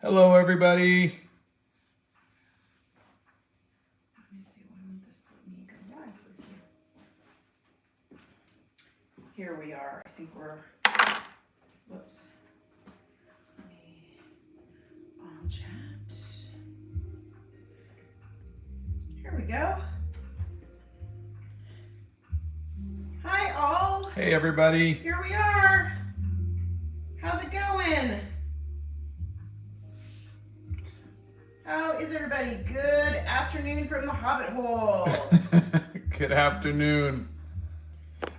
Hello, everybody. Let me see, why won't this let me go live with you? Here we are. I think we're, whoops. Let me on chat. Here we go. Hi, all. Hey, everybody. Here we are. How's it going? How is everybody? Good afternoon from the Hobbit hole. Good afternoon.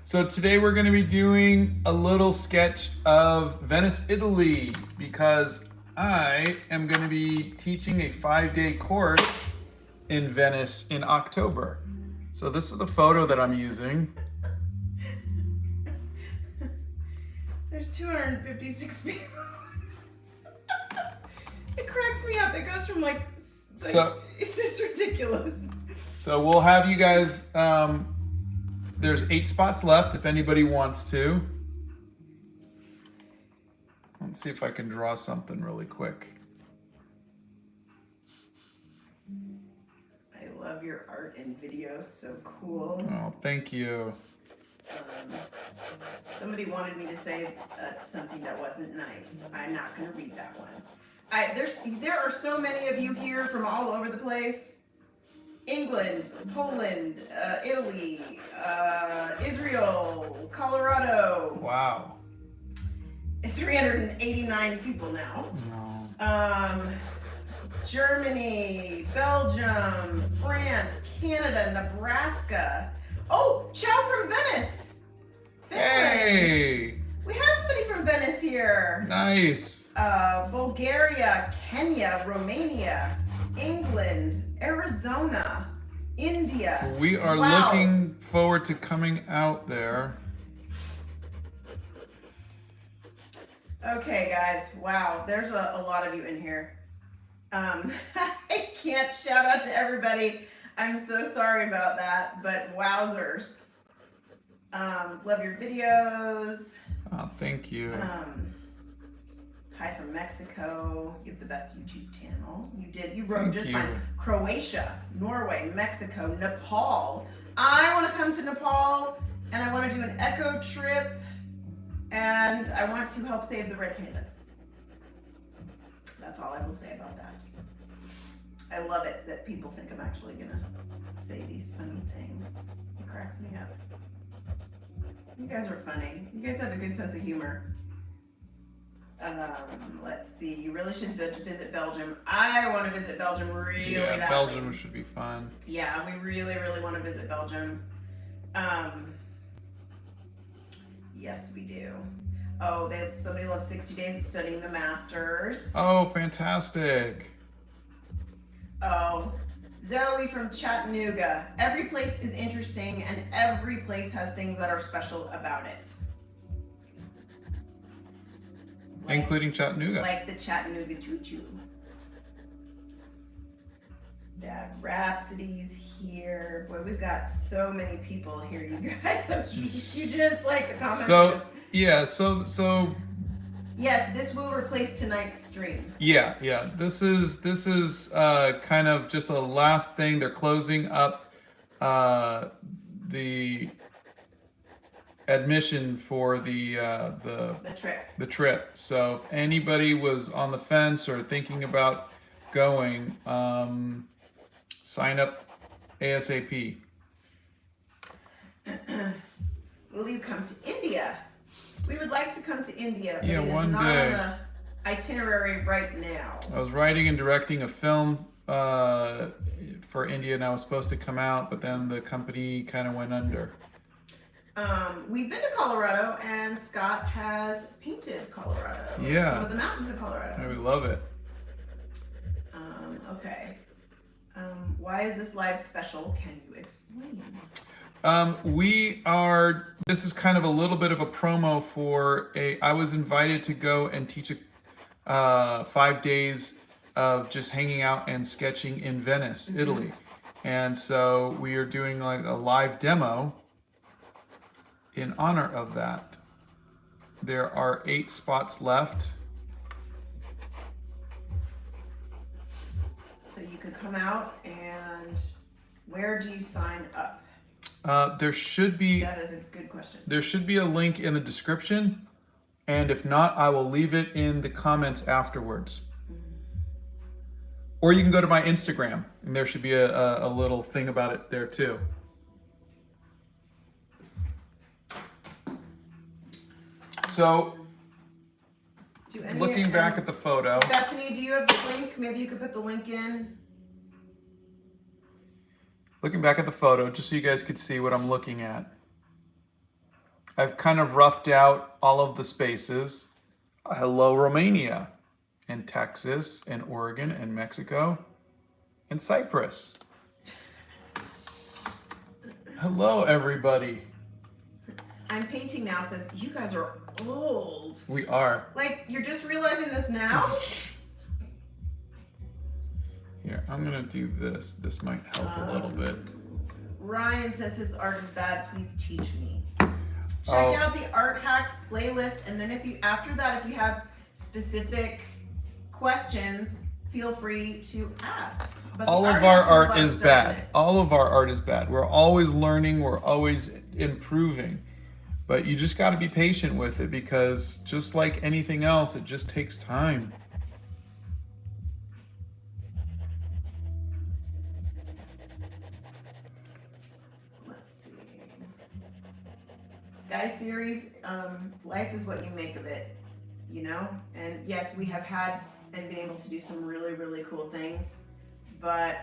So today we're going to be doing a little sketch of Venice, Italy, because I am going to be teaching a 5-day course in Venice in October. So this is the photo that I'm using. There's 256 people. It cracks me up. It goes from like it's just ridiculous. So we'll have you guys, there's 8 spots left if anybody wants to. Let's see if I can draw something really quick. I love your art and videos. So cool. Oh, thank you. Somebody wanted me to say something that wasn't nice. I'm not going to read that one. There are so many of you here from all over the place. England, Poland, Italy, Israel, Colorado. Wow. 389 people now. No. Germany, Belgium, France, Canada, Nebraska. Oh, Chow from Venice. Hey! We have somebody from Venice here. Nice. Bulgaria, Kenya, Romania, England, Arizona, India. We are looking forward to coming out there. Okay, guys. Wow, there's a lot of you in here. I can't shout out to everybody. I'm so sorry about that, but wowzers. Love your videos. Oh, thank you. Hi from Mexico. You have the best YouTube channel. You wrote Thank just you. fine. Croatia, Norway, Mexico, Nepal. I want to come to Nepal and I want to do an eco trip and I want to help save the red pandas. That's all I will say about that. I love it that people think I'm actually gonna say these funny things. It cracks me up. You guys are funny. You guys have a good sense of humor. Let's see. You really should visit Belgium. I want to visit Belgium really badly. Yeah, Belgium should be fun. Yeah, we really, really want to visit Belgium. Yes, we do. Oh, somebody loves 60 days of studying the masters. Oh, fantastic. Oh, Zoe from Chattanooga. Every place is interesting and every place has things that are special about it. Including Chattanooga. Like the Chattanooga Choo-Choo. Dad Rhapsody's here. Boy, we've got so many people here, you guys. You just like the comments. So, yeah, so yes, this will replace tonight's stream. Yeah. This is kind of just a last thing. They're closing up the admission for the trip. So if anybody was on the fence or thinking about going, sign up ASAP. Will you come to India? We would like to come to India, but Yeah, it is one not day. on the itinerary right now. I was writing and directing a film for India, and I was supposed to come out, but then the company kind of went under. We've been to Colorado, and Scott has painted Colorado. Yeah. Some of the mountains of Colorado. I would love it. Okay. Why is this live special? Can you explain? This is kind of a little bit of a promo for I was invited to go and teach 5 days of just hanging out and sketching in Venice, Italy. And so we are doing like a live demo in honor of that. There are 8 spots left. if you could come out, and where do you sign up? There should be That is a good question. There should be a link in the description, and if not, I will leave it in the comments afterwards. Or you can go to my Instagram, and there should be a little thing about it there too. So, looking back at the photo. Bethany, do you have the link? Maybe you could put the link in. Looking back at the photo, just so you guys could see what I'm looking at. I've kind of roughed out all of the spaces. Hello, Romania, and Texas, and Oregon, and Mexico, and Cyprus. Hello, everybody. I'm painting now says, you guys are old. We are. Like, you're just realizing this now? Here, I'm gonna do this. This might help a little bit. Ryan says his art is bad. Please teach me. Check out the art hacks playlist, and then if you have specific questions, feel free to ask. But all of our art is bad. All of our art is bad. We're always learning. We're always improving. But you just got to be patient with it, because just like anything else, it just takes time. Sky series, life is what you make of it, you know? And yes, we have had and been able to do some really, really cool things, but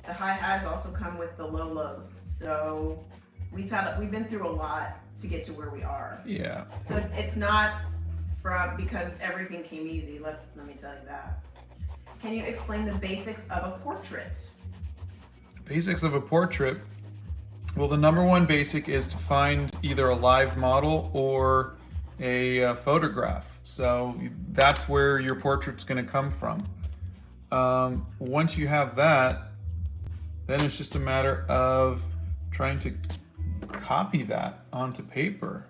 the high highs also come with the low lows. So we've been through a lot to get to where we are. Yeah. So it's not because everything came easy. Let me tell you that. Can you explain the basics of a portrait? Basics of a portrait. Well, the number one basic is to find either a live model or a photograph. So that's where your portrait's going to come from. Once you have that, then it's just a matter of trying to copy that onto paper.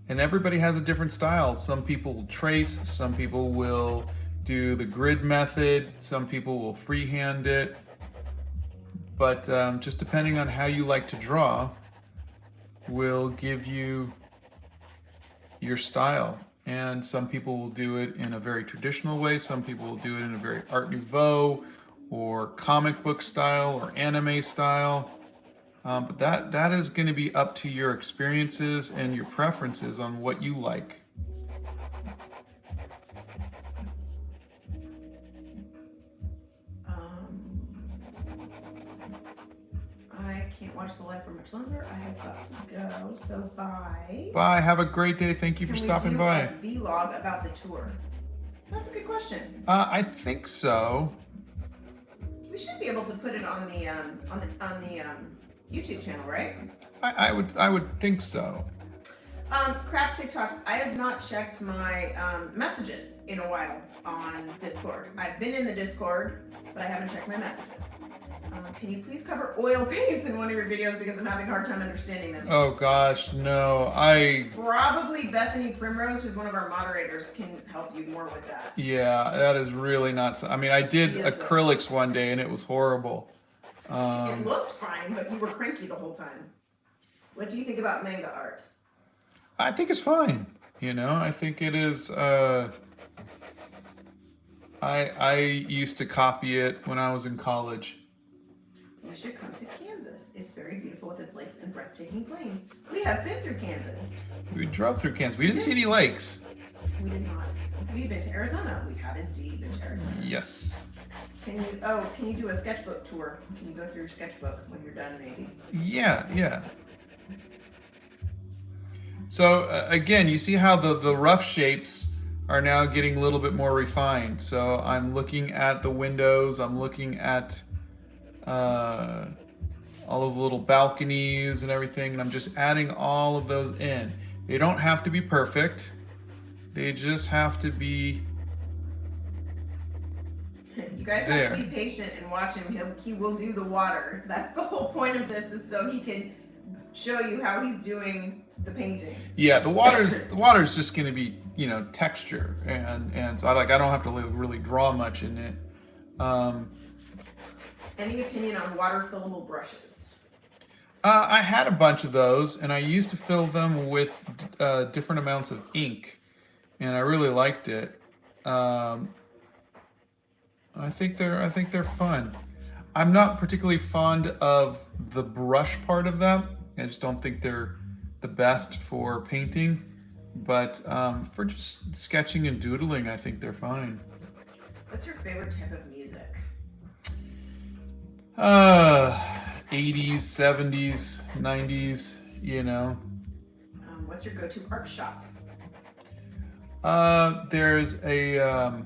And everybody has a different style. Some people will trace, some people will do the grid method, some people will freehand it, but just depending on how you like to draw will give you your style. And some people will do it in a very traditional way, some people will do it in a very Art Nouveau or comic book style or anime style, but that is going to be up to your experiences and your preferences on what you like. I can't watch the live for much longer. I have got to go, so bye. Bye. Have a great day. Thank you for stopping by. Can we do a vlog about the tour? That's a good question. I think so. We should be able to put it on the YouTube channel, right? I would think so. Crap TikToks. I have not checked my messages in a while on Discord. I've been in the Discord, but I haven't checked my messages. Can you please cover oil paints in one of your videos, because I'm having a hard time understanding them? Oh gosh, no. Probably Bethany Primrose, who's one of our moderators, can help you more with that. Yeah, that is really not. I mean, I did acrylics one day and it was horrible. It looked fine, but you were cranky the whole time. What do you think about manga art? I think it's fine. You know, I think it is. I used to copy it when I was in college. You should come to Kansas. It's very beautiful with its lakes and breathtaking plains. We have been through Kansas. We drove through Kansas. We didn't see any lakes. We did not. We've been to Arizona. We have indeed been to Arizona. Yes. Can you do a sketchbook tour? Can you go through your sketchbook when you're done, maybe? Yeah. So again, you see how the rough shapes are now getting a little bit more refined. So I'm looking at the windows. I'm looking at all of the little balconies and everything, and I'm just adding all of those in. They don't have to be perfect. They just have to be You guys have to be patient and watch him. He will do the water. That's the whole point of this, is so he can show you how he's doing the painting. Yeah, the water's just going to be, you know, texture, and so I don't have to really draw much in it. Any opinion on water fillable brushes? I had a bunch of those, and I used to fill them with different amounts of ink, and I really liked it. I think they're fun. I'm not particularly fond of the brush part of them. I just don't think they're the best for painting, but for just sketching and doodling, I think they're fine. What's your favorite type of music? 80s, 70s, 90s, you know. What's your go-to art shop? There's a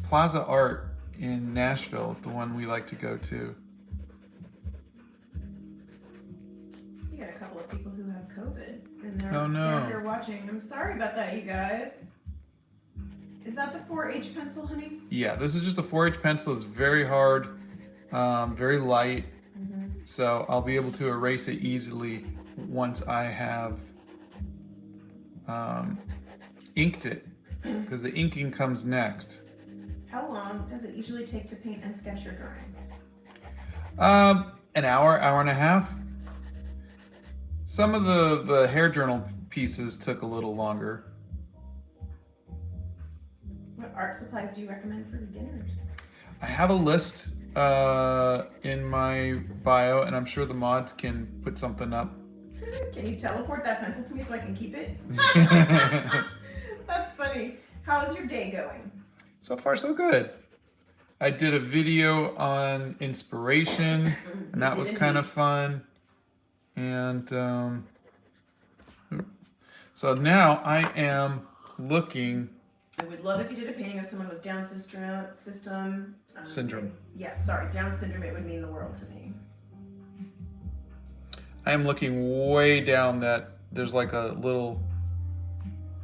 Plaza Art in Nashville, the one we like to go to. You got a couple of people who have COVID, and Oh, no. they're here watching. I'm sorry about that, you guys. Is that the 4H pencil, honey? Yeah, this is just a 4H pencil. It's very hard, very light, so I'll be able to erase it easily once I have inked it, because the inking comes next. How long does it usually take to paint and sketch your drawings? An hour, hour and a half. Some of the hair journal pieces took a little longer. What art supplies do you recommend for beginners? I have a list in my bio, and I'm sure the mods can put something up. Can you teleport that pencil to me so I can keep it? That's funny. How's your day going? So far, so good. I did a video on inspiration, and that was kind of fun. And so now I am looking. I would love if you did a painting of someone with Down syndrome. Syndrome. Yeah, sorry, Down syndrome. It would mean the world to me. I am looking way down that. There's like a little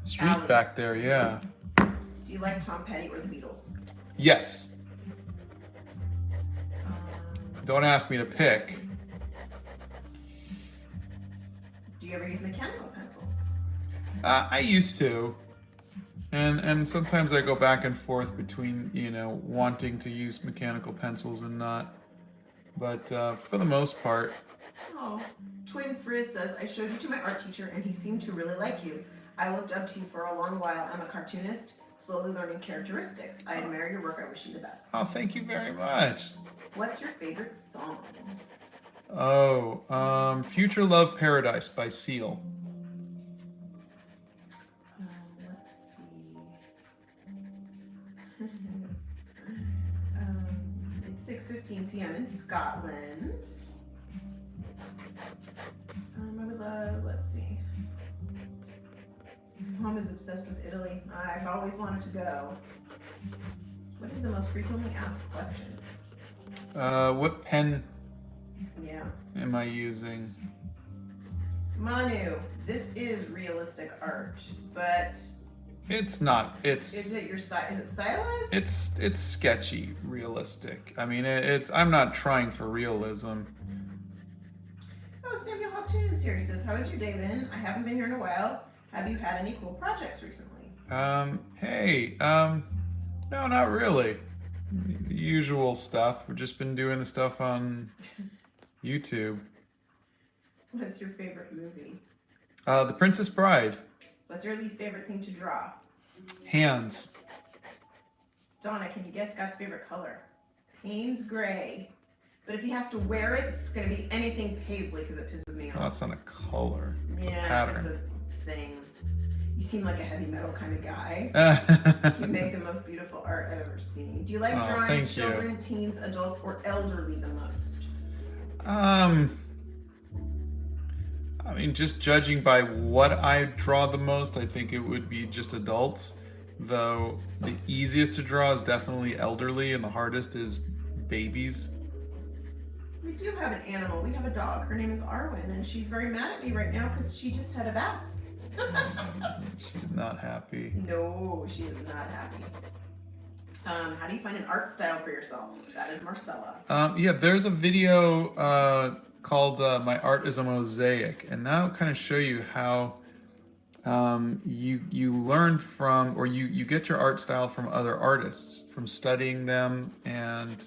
street Alley. back there. Yeah. Do you like Tom Petty or the Beatles? Yes. Don't ask me to pick. Do you ever use mechanical pencils? I used to. And sometimes I go back and forth between, you know, wanting to use mechanical pencils and not. But for the most part. Oh, Twin Frizz says, I showed you to my art teacher and he seemed to really like you. I looked up to you for a long while. I'm a cartoonist, slowly learning characteristics. I admire your work. I wish you the best. Oh, thank you very much. What's your favorite song? Oh, Future Love Paradise by Seal. Let's see. It's 6:15 p.m. in Scotland. I would love, let's see. Mom is obsessed with Italy. I've always wanted to go. What is the most frequently asked question? What pen Yeah. am I using? Manu, this is realistic art, but It's not. is it your style? Is it stylized? It's sketchy, realistic. I mean, I'm not trying for realism. Oh, Samuel Hoptune series says, how has your day been? I haven't been here in a while. Have you had any cool projects recently? Hey, no, not really. The usual stuff. We've just been doing the stuff on YouTube. What's your favorite movie? The Princess Bride. What's your least favorite thing to draw? Hands. Donna, can you guess Scott's favorite color? Payne's gray. But if he has to wear it, it's going to be anything paisley because it pisses me Well, off. that's not a color. It's a Yeah, pattern. it's a thing. You seem like a heavy metal kind of guy. You make the most beautiful art I've ever seen. Do you like Oh, drawing thank you. children, teens, adults, or elderly the most? I mean, just judging by what I draw the most, I think it would be just adults. Though the easiest to draw is definitely elderly, and the hardest is babies. We do have an animal. We have a dog. Her name is Arwen, and she's very mad at me right now because she just had a bath. She's not happy. No, she is not happy. How do you find an art style for yourself? That is Marcella. Yeah, there's a video called My Art is a Mosaic, and that'll kind of show you how you learn from, or you get your art style from other artists, from studying them and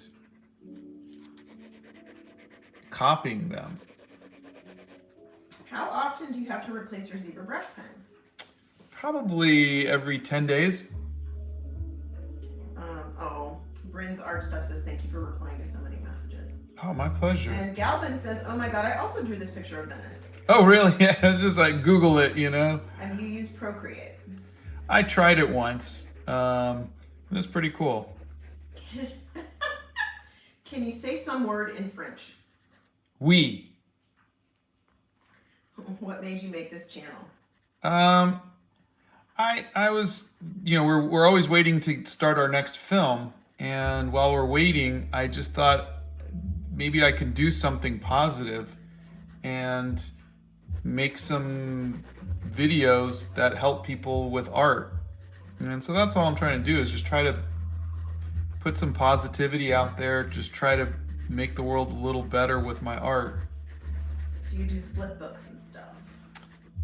copying them. How often do you have to replace your zebra brush pens? Probably every 10 days. Bryn's Art Stuff says thank you for replying to so many messages. Oh, my pleasure. And Galvin says, oh my god, I also drew this picture of Venice. Oh, really? Yeah, it's just like Google it, you know? Have you used Procreate? I tried it once. It was pretty cool. Can you say some word in French? Oui. What made you make this channel? I was, we're always waiting to start our next film, and while we're waiting, I just thought maybe I can do something positive and make some videos that help people with art. And so that's all I'm trying to do, is just try to put some positivity out there, just try to make the world a little better with my art. Do you do flip books and stuff?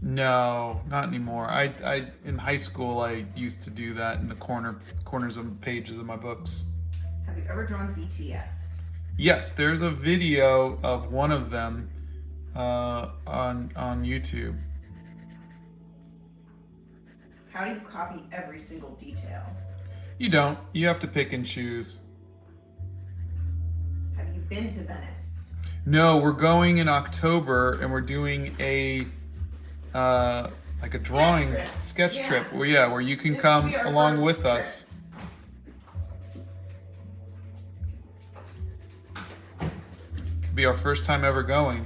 No, not anymore. I in high school I used to do that in the corners of pages of my books. Have you ever drawn BTS? Yes, there's a video of one of them on YouTube. How do you copy every single detail? You don't. You have to pick and choose. Have you been to Venice? No, we're going in October, and we're doing a like a drawing sketch trip. Where you can come along with us. To be our first time ever going.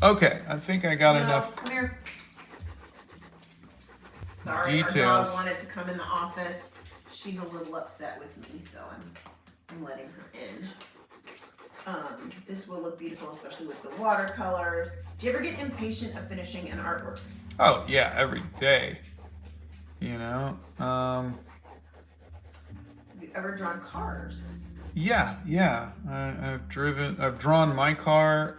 Okay, I think I got enough. Come here. Sorry, details. Our dog wanted to come in the office. She's a little upset with me, so I'm letting her in. This will look beautiful, especially with the watercolors. Do you ever get impatient of finishing an artwork? Oh yeah, every day. Have you ever drawn cars? Yeah. I've drawn my car.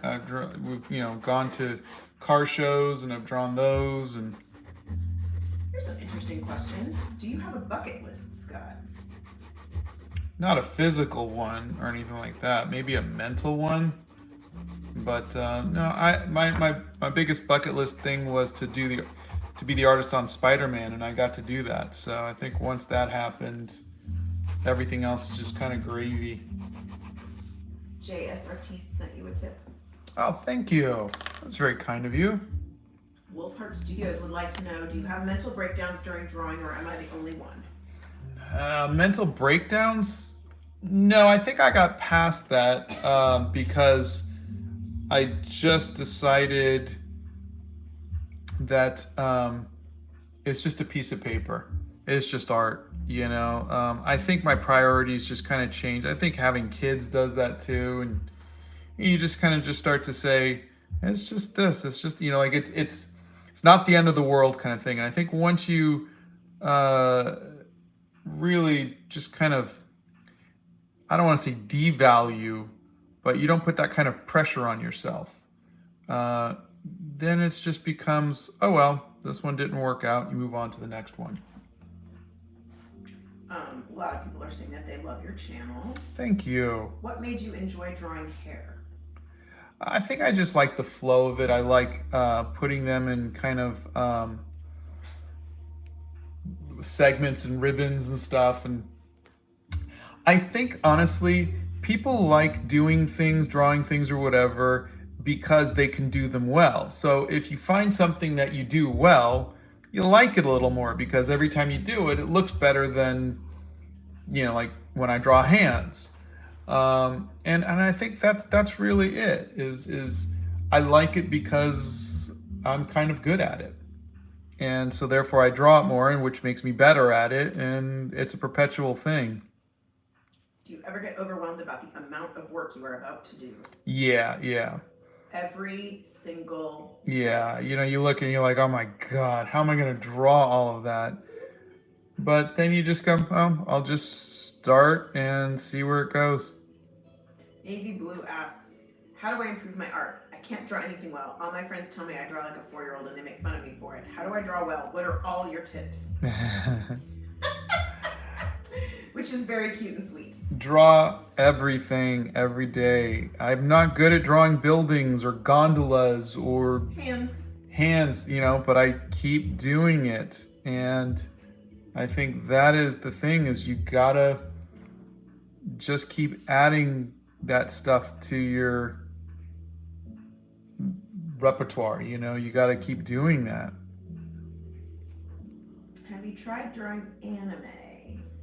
We've gone to car shows and I've drawn those. And here's an interesting question. Do you have a bucket list, Scott? not a physical one or anything like that. Maybe a mental one. But no, my biggest bucket list thing was to be the artist on Spider-Man, and I got to do that. So I think once that happened, everything else is just kind of gravy. JS Artiste sent you a tip. Oh, thank you. That's very kind of you. Wolfheart Studios would like to know, do you have mental breakdowns during drawing, or am I the only one? Mental breakdowns? No, I think I got past that because I just decided that it's just a piece of paper. It's just art, I think my priorities just kind of changed. I think having kids does that too, and you just kind of just start to say, it's just this. It's just it's not the end of the world kind of thing. And I think once you really just kind of, I don't want to say devalue, but you don't put that kind of pressure on yourself, then it just becomes, oh well, this one didn't work out. You move on to the next one. A lot of people are saying that they love your channel. Thank you. What made you enjoy drawing hair? I think I just like the flow of it. I like putting them in kind of segments and ribbons and stuff. And I think, honestly, people like doing things, drawing things or whatever, because they can do them well. So if you find something that you do well, you like it a little more, because every time you do it, it looks better than, like when I draw hands. And I think that's really it, is I like it because I'm kind of good at it. And so therefore I draw it more, and which makes me better at it, and it's a perpetual thing. Do you ever get overwhelmed about the amount of work you are about to do? Yeah. Every single... Yeah, you look and you're like, oh my God, how am I going to draw all of that? But then you just go, oh, I'll just start and see where it goes. Navy Blue asks, how do I improve my art? I can't draw anything well. All my friends tell me I draw like a 4-year-old and they make fun of me for it. How do I draw well? What are all your tips? Which is very cute and sweet. Draw everything every day. I'm not good at drawing buildings or gondolas or hands, but I keep doing it. And I think that is the thing, is you gotta just keep adding that stuff to your repertoire. You gotta keep doing that. Have you tried drawing anime?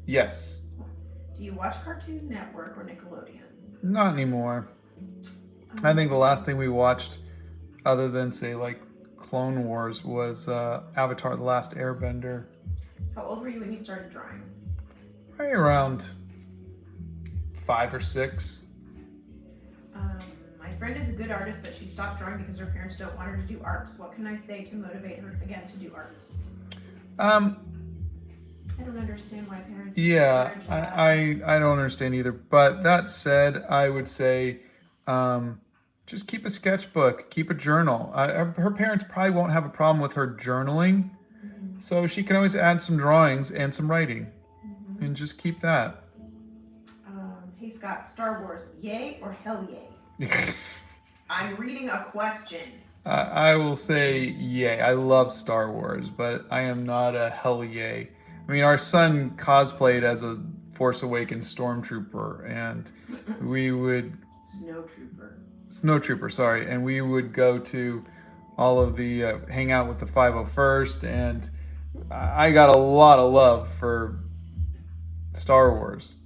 Yes. Do you watch Cartoon Network or Nickelodeon? Not anymore. I think the last thing we watched, other than say like Clone Wars, was Avatar: The Last Airbender. How old were you when you started drawing? Right around 5 or 6. My friend is a good artist, but she stopped drawing because her parents don't want her to do arts. What can I say to motivate her again to do arts? I don't understand why parents. Yeah, I don't understand either. But that said, I would say, just keep a sketchbook, keep a journal. Her parents probably won't have a problem with her journaling, so she can always add some drawings and some writing, and just keep that. Hey Scott, Star Wars, yay or hell yay? I'm reading a question. I will say yay. I love Star Wars, but I am not a hell yay. I mean, our son cosplayed as a Force Awakens stormtrooper, and we would... Snowtrooper, sorry. And we would go to all of the... hang out with the 501st, and I got a lot of love for Star Wars.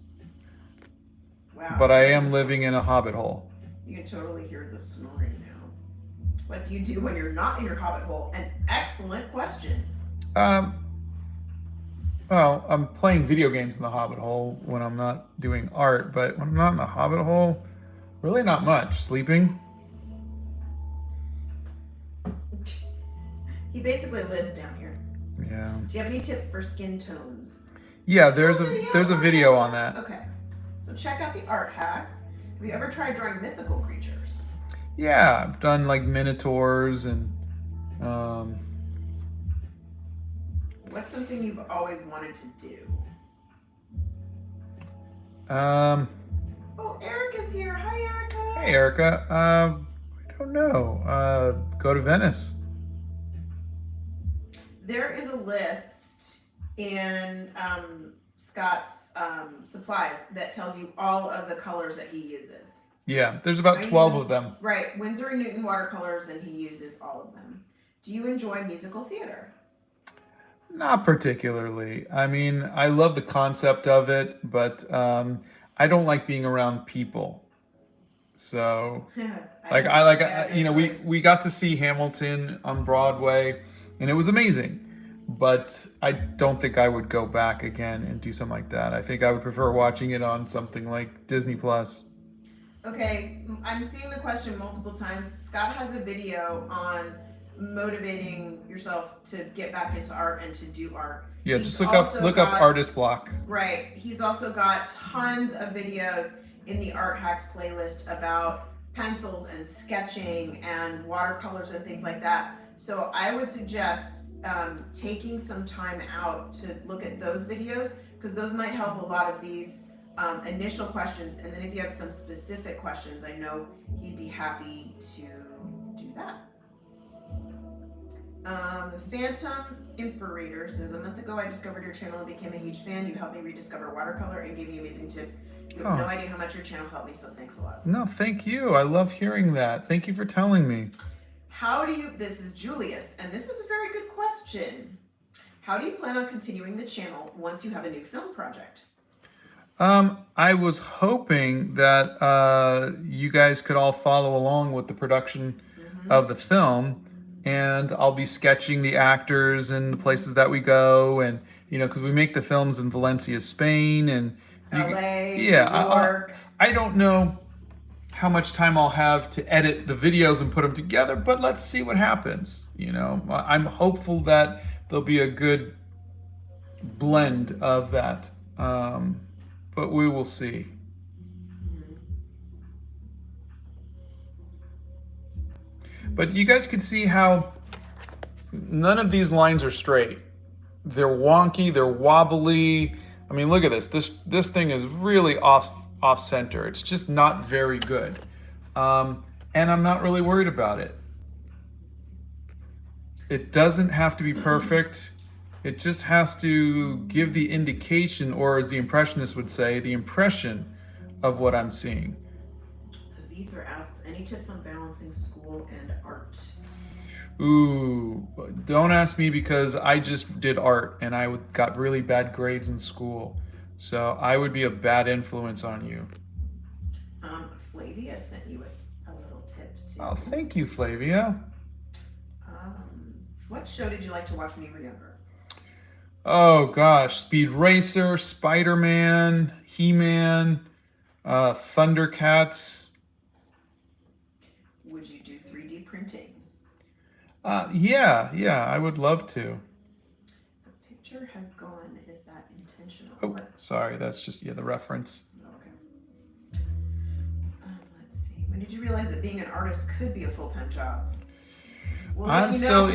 Wow. But I am living in a Hobbit hole. You can totally hear the snoring now. What do you do when you're not in your Hobbit hole? An excellent question. Well, I'm playing video games in the Hobbit hole when I'm not doing art, but when I'm not in the Hobbit hole, really not much. Sleeping. He basically lives down here. Yeah. Do you have any tips for skin tones? Yeah, there's a video on that. Okay. So check out the art hacks. Have you ever tried drawing mythical creatures? Yeah, I've done like minotaurs and What's something you've always wanted to do? Oh, Erica's here. Hi, Erica. Hey, Erica. I don't know. Go to Venice. There is a list in Scott's supplies that tells you all of the colors that he uses. Yeah, there's about 12 of them. Right, Winsor and Newton watercolors, and he uses all of them. Do you enjoy musical theater? Not particularly. I mean, I love the concept of it, but I don't like being around people. So, we got to see Hamilton on Broadway, and it was amazing. But I don't think I would go back again and do something like that. I think I would prefer watching it on something like Disney Plus. Okay, I'm seeing the question multiple times. Scott has a video on motivating yourself to get back into art and to do art. Yeah, just look up artist block. Right. He's also got tons of videos in the Art Hacks playlist about pencils and sketching and watercolors and things like that. So I would suggest taking some time out to look at those videos, because those might help a lot of these initial questions. And then if you have some specific questions, I know he'd be happy to do that. Phantom Imperator says, a month ago I discovered your channel and became a huge fan. You helped me rediscover watercolor and gave me amazing tips. You have no idea how much your channel helped me, so thanks a lot. No, thank you. I love hearing that. Thank you for telling me. This is Julius, and this is a very good question. How do you plan on continuing the channel once you have a new film project? I was hoping that you guys could all follow along with the production of the film, and I'll be sketching the actors and the places that we go, and because we make the films in Valencia, Spain, and LA, New York. I don't know how much time I'll have to edit the videos and put them together, but let's see what happens. I'm hopeful that there'll be a good blend of that. But we will see. But you guys can see how none of these lines are straight. They're wonky, they're wobbly. I mean, look at this. This thing is really off center. It's just not very good. And I'm not really worried about it. It doesn't have to be perfect. It just has to give the indication, or as the impressionist would say, the impression of what I'm seeing. Ether asks, any tips on balancing school and art? Ooh, don't ask me because I just did art and I got really bad grades in school. So I would be a bad influence on you. Flavia sent you a little tip too. Oh, thank you, Flavia. What show did you like to watch when you were younger? Oh gosh, Speed Racer, Spider-Man, He-Man, Thundercats. Would you do 3D printing? Yeah, I would love to. The picture has gone. Is that intentional? Oh, sorry, that's just the reference. Okay. Let's see. When did you realize that being an artist could be a full-time job? I'm still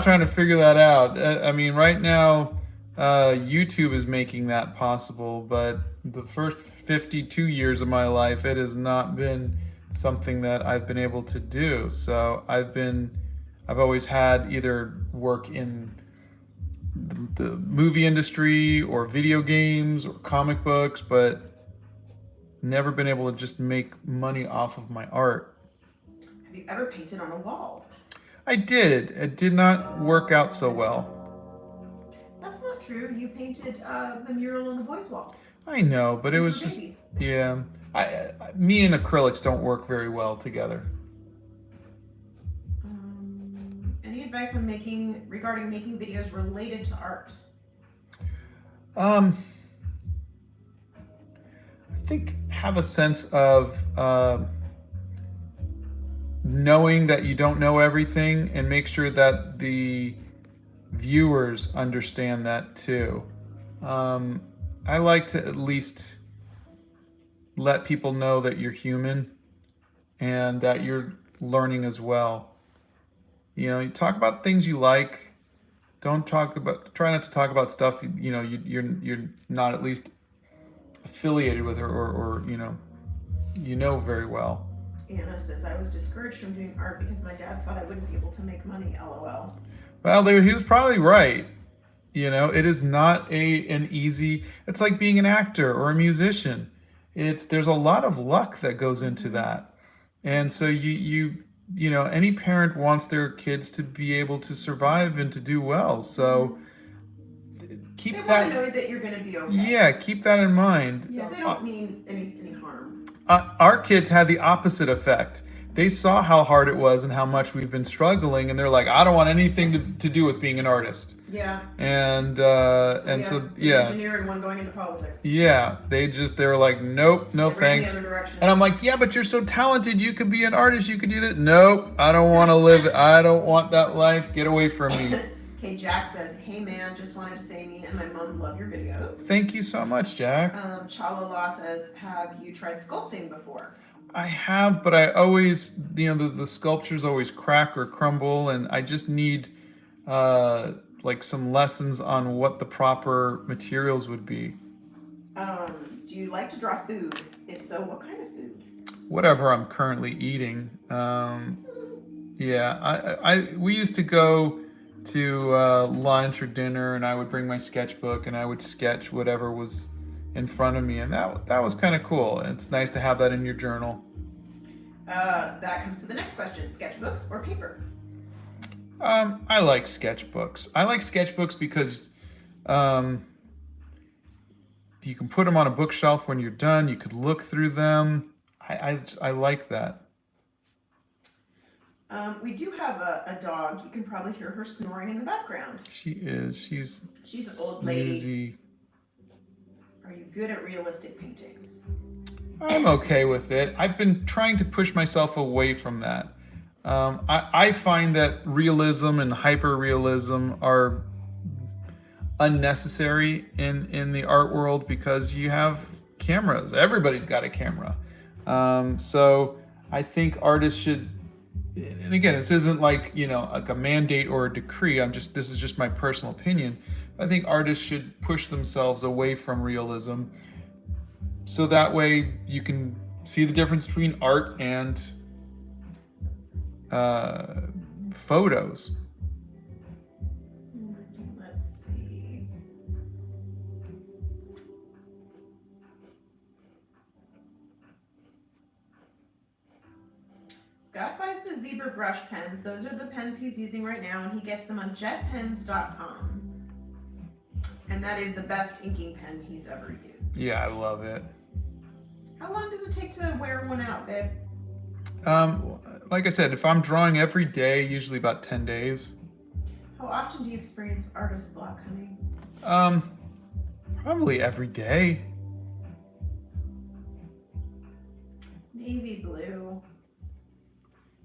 trying to figure that out. I mean, right now, YouTube is making that possible, but the first 52 years of my life, it has not been something that I've been able to do. So I've always had either work in the movie industry or video games or comic books, but never been able to just make money off of my art. Have you ever painted on a wall? I did. It did not work out so well. That's not true. You painted the mural on the boys' wall. I know, but it was just, yeah. Me and acrylics don't work very well together. Any advice on regarding making videos related to art? I think have a sense of knowing that you don't know everything, and make sure that the viewers understand that too. I like to at least let people know that you're human and that you're learning as well. You talk about things you like. Try not to talk about stuff you're not at least affiliated with or very well. Anna says, I was discouraged from doing art because my dad thought I wouldn't be able to make money, LOL. Well, he was probably right. It is not an easy, it's like being an actor or a musician. There's a lot of luck that goes into that. And so any parent wants their kids to be able to survive and to do well. So keep they that. They want to know that you're going to be okay. Yeah, keep that in mind. Yeah, they don't mean any harm. Our kids had the opposite effect. They saw how hard it was and how much we've been struggling, and they're like, I don't want anything to do with being an artist. Yeah. And so an engineer and one going into politics. Yeah, they were like, nope, no thanks. And I'm like, yeah, but you're so talented. You could be an artist. You could do that. Nope, I don't want to live. I don't want that life. Get away from me. Okay, Jack says, hey man, just wanted to say me and my mom love your videos. Thank you so much, Jack. Chalala says, have you tried sculpting before? I have, but I always, the sculptures always crack or crumble, and I just need some lessons on what the proper materials would be. Do you like to draw food? If so, what kind of food? Whatever I'm currently eating. We used to go to lunch or dinner, and I would bring my sketchbook and I would sketch whatever was in front of me, and that was kind of cool. It's nice to have that in your journal. That comes to the next question: sketchbooks or paper? I like sketchbooks. I like sketchbooks because you can put them on a bookshelf when you're done. You could look through them. I like that. We do have a dog. You can probably hear her snoring in the background. She is. She's an old lady. Snoozy. Are you good at realistic painting? I'm okay with it. I've been trying to push myself away from that. I find that realism and hyper-realism are unnecessary in the art world because you have cameras. Everybody's got a camera. So I think artists should, and again, this isn't like, like a mandate or a decree. This is just my personal opinion. I think artists should push themselves away from realism, so that way you can see the difference between art and photos. Let's see. Scott buys the zebra brush pens. Those are the pens he's using right now, and he gets them on jetpens.com. And that is the best inking pen he's ever used. Yeah, I love it. How long does it take to wear one out, babe? Like I said, if I'm drawing every day, usually about 10 days. How often do you experience artist block, honey? Probably every day. Navy blue.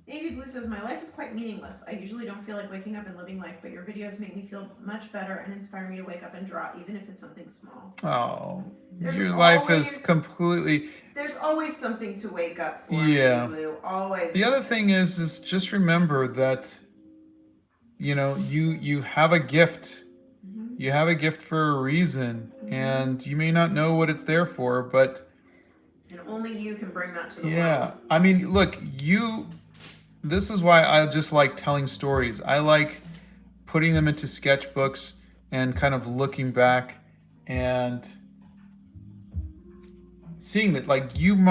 Navy blue says, my life is quite meaningless. I usually don't feel like waking up and living life, but your videos make me feel much better and inspire me to wake up and draw, even if it's something small. Oh, There's your life is completely... There's always something to wake up for. Yeah. Navy blue. Always. The other thing is just remember that, you have a gift. Mm-hmm. You have a gift for a reason, and you may not know what it's there for, but... And only you can bring that to the Yeah. world. I mean, look, this is why I just like telling stories. I like putting them into sketchbooks and kind of looking back and seeing that, like, your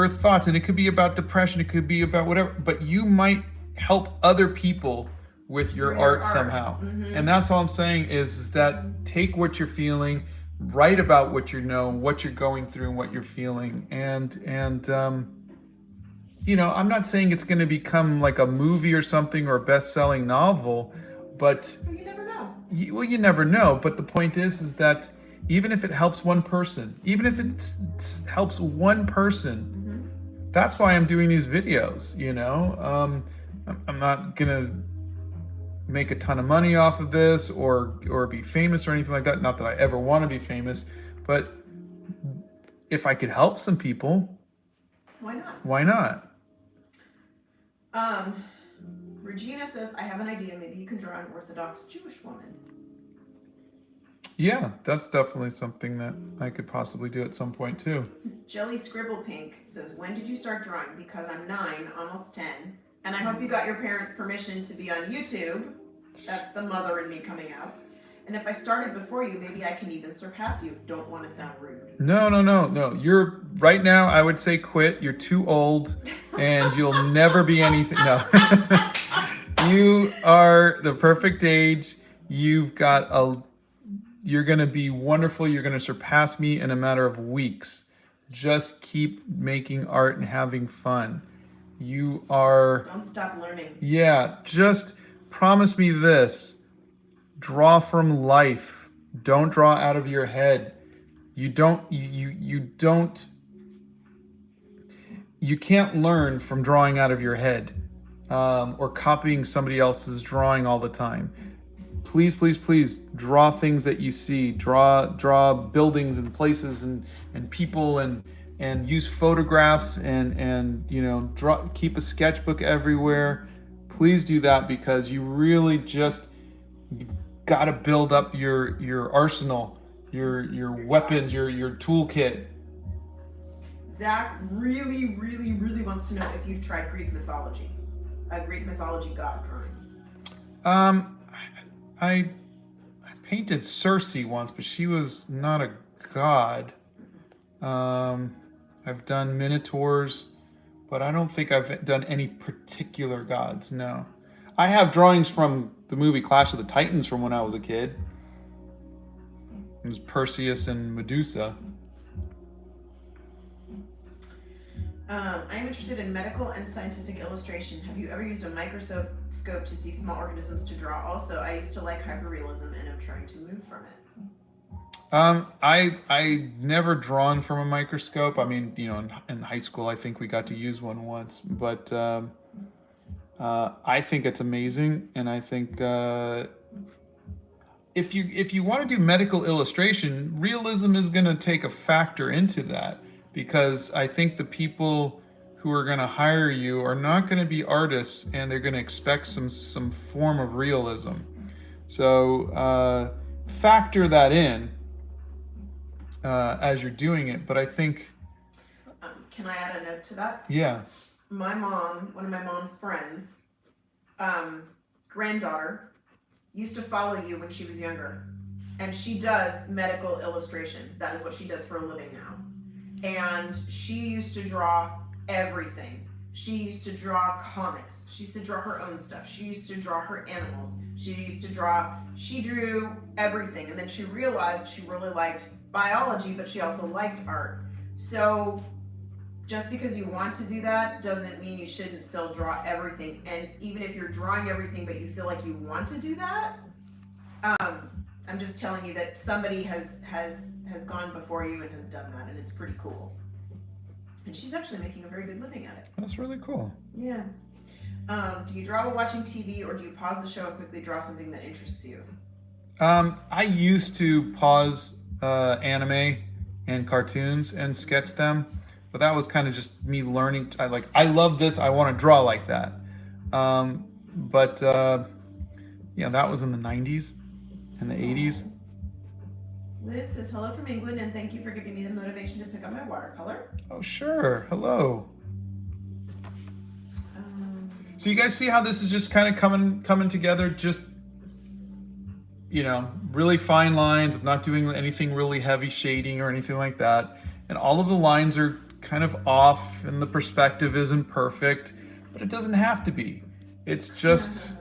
thoughts, and it could be about depression, it could be about whatever, but you might help other people with your art somehow. Mm-hmm. And that's all I'm saying is that take what you're feeling, write about what what you're going through and what you're feeling. And I'm not saying it's going to become like a movie or something or a best-selling novel, but You never know. you never know. But the point is that even if it helps one person, even if it helps one person, that's why I'm doing these videos. I'm not gonna make a ton of money off of this or be famous or anything like that. Not that I ever want to be famous, but if I could help some people, Why not? why not? Regina says, I have an idea. Maybe you can draw an Orthodox Jewish woman. Yeah, that's definitely something that I could possibly do at some point too. Jelly Scribble Pink says, when did you start drawing? Because I'm 9, almost 10. And I hope you got your parents' permission to be on YouTube. That's the mother in me coming out. And if I started before you, maybe I can even surpass you. Don't want to sound rude. No. You're right now, I would say quit. You're too old and you'll never be anything. No. You are the perfect age. You're going to be wonderful. You're going to surpass me in a matter of weeks. Just keep making art and having fun. You are... Don't stop learning. Yeah, just promise me this. Draw from life. Don't draw out of your head. You can't learn from drawing out of your head or copying somebody else's drawing all the time. Please, please, please draw things that you see. Draw buildings and places and people and use photographs and keep a sketchbook everywhere. Please do that because you really you've got to build up your arsenal, your weapons, your toolkit. Zach really, really, really wants to know if you've tried Greek mythology. A Greek mythology god drawing. I painted Circe once, but she was not a god. I've done minotaurs, but I don't think I've done any particular gods, no. I have drawings from the movie Clash of the Titans from when I was a kid. It was Perseus and Medusa. I'm interested in medical and scientific illustration. Have you ever used a microscope to see small organisms to draw? Also, I used to like hyperrealism and I'm trying to move from it. I never drawn from a microscope. I mean, in high school, I think we got to use one once, but I think it's amazing, and I think if you want to do medical illustration, realism is going to take a factor into that, because I think the people who are going to hire you are not going to be artists, and they're going to expect some form of realism. So factor that in as you're doing it. But I think, Can I add a note to that? yeah. My mom, one of my mom's friends, granddaughter, used to follow you when she was younger. And she does medical illustration. That is what she does for a living now. And she used to draw everything. She used to draw comics. She used to draw her own stuff. She used to draw her animals. She drew everything. And then she realized she really liked biology, but she also liked art. So just because you want to do that doesn't mean you shouldn't still draw everything. And even if you're drawing everything, but you feel like you want to do that, I'm just telling you that somebody has gone before you and has done that, and it's pretty cool. And she's actually making a very good living at it. That's really cool. Yeah. Do you draw while watching TV, or do you pause the show and quickly draw something that interests you? I used to pause anime and cartoons and sketch them, but that was kind of just me learning. I love this. I want to draw like that. But that was in the 90s and the 80s. Liz says hello from England, and thank you for giving me the motivation to pick up my watercolor. Oh, sure. Hello. So you guys see how this is just kind of coming together? Just, really fine lines. I'm not doing anything really heavy shading or anything like that. And all of the lines are kind of off, and the perspective isn't perfect, but it doesn't have to be. It's just,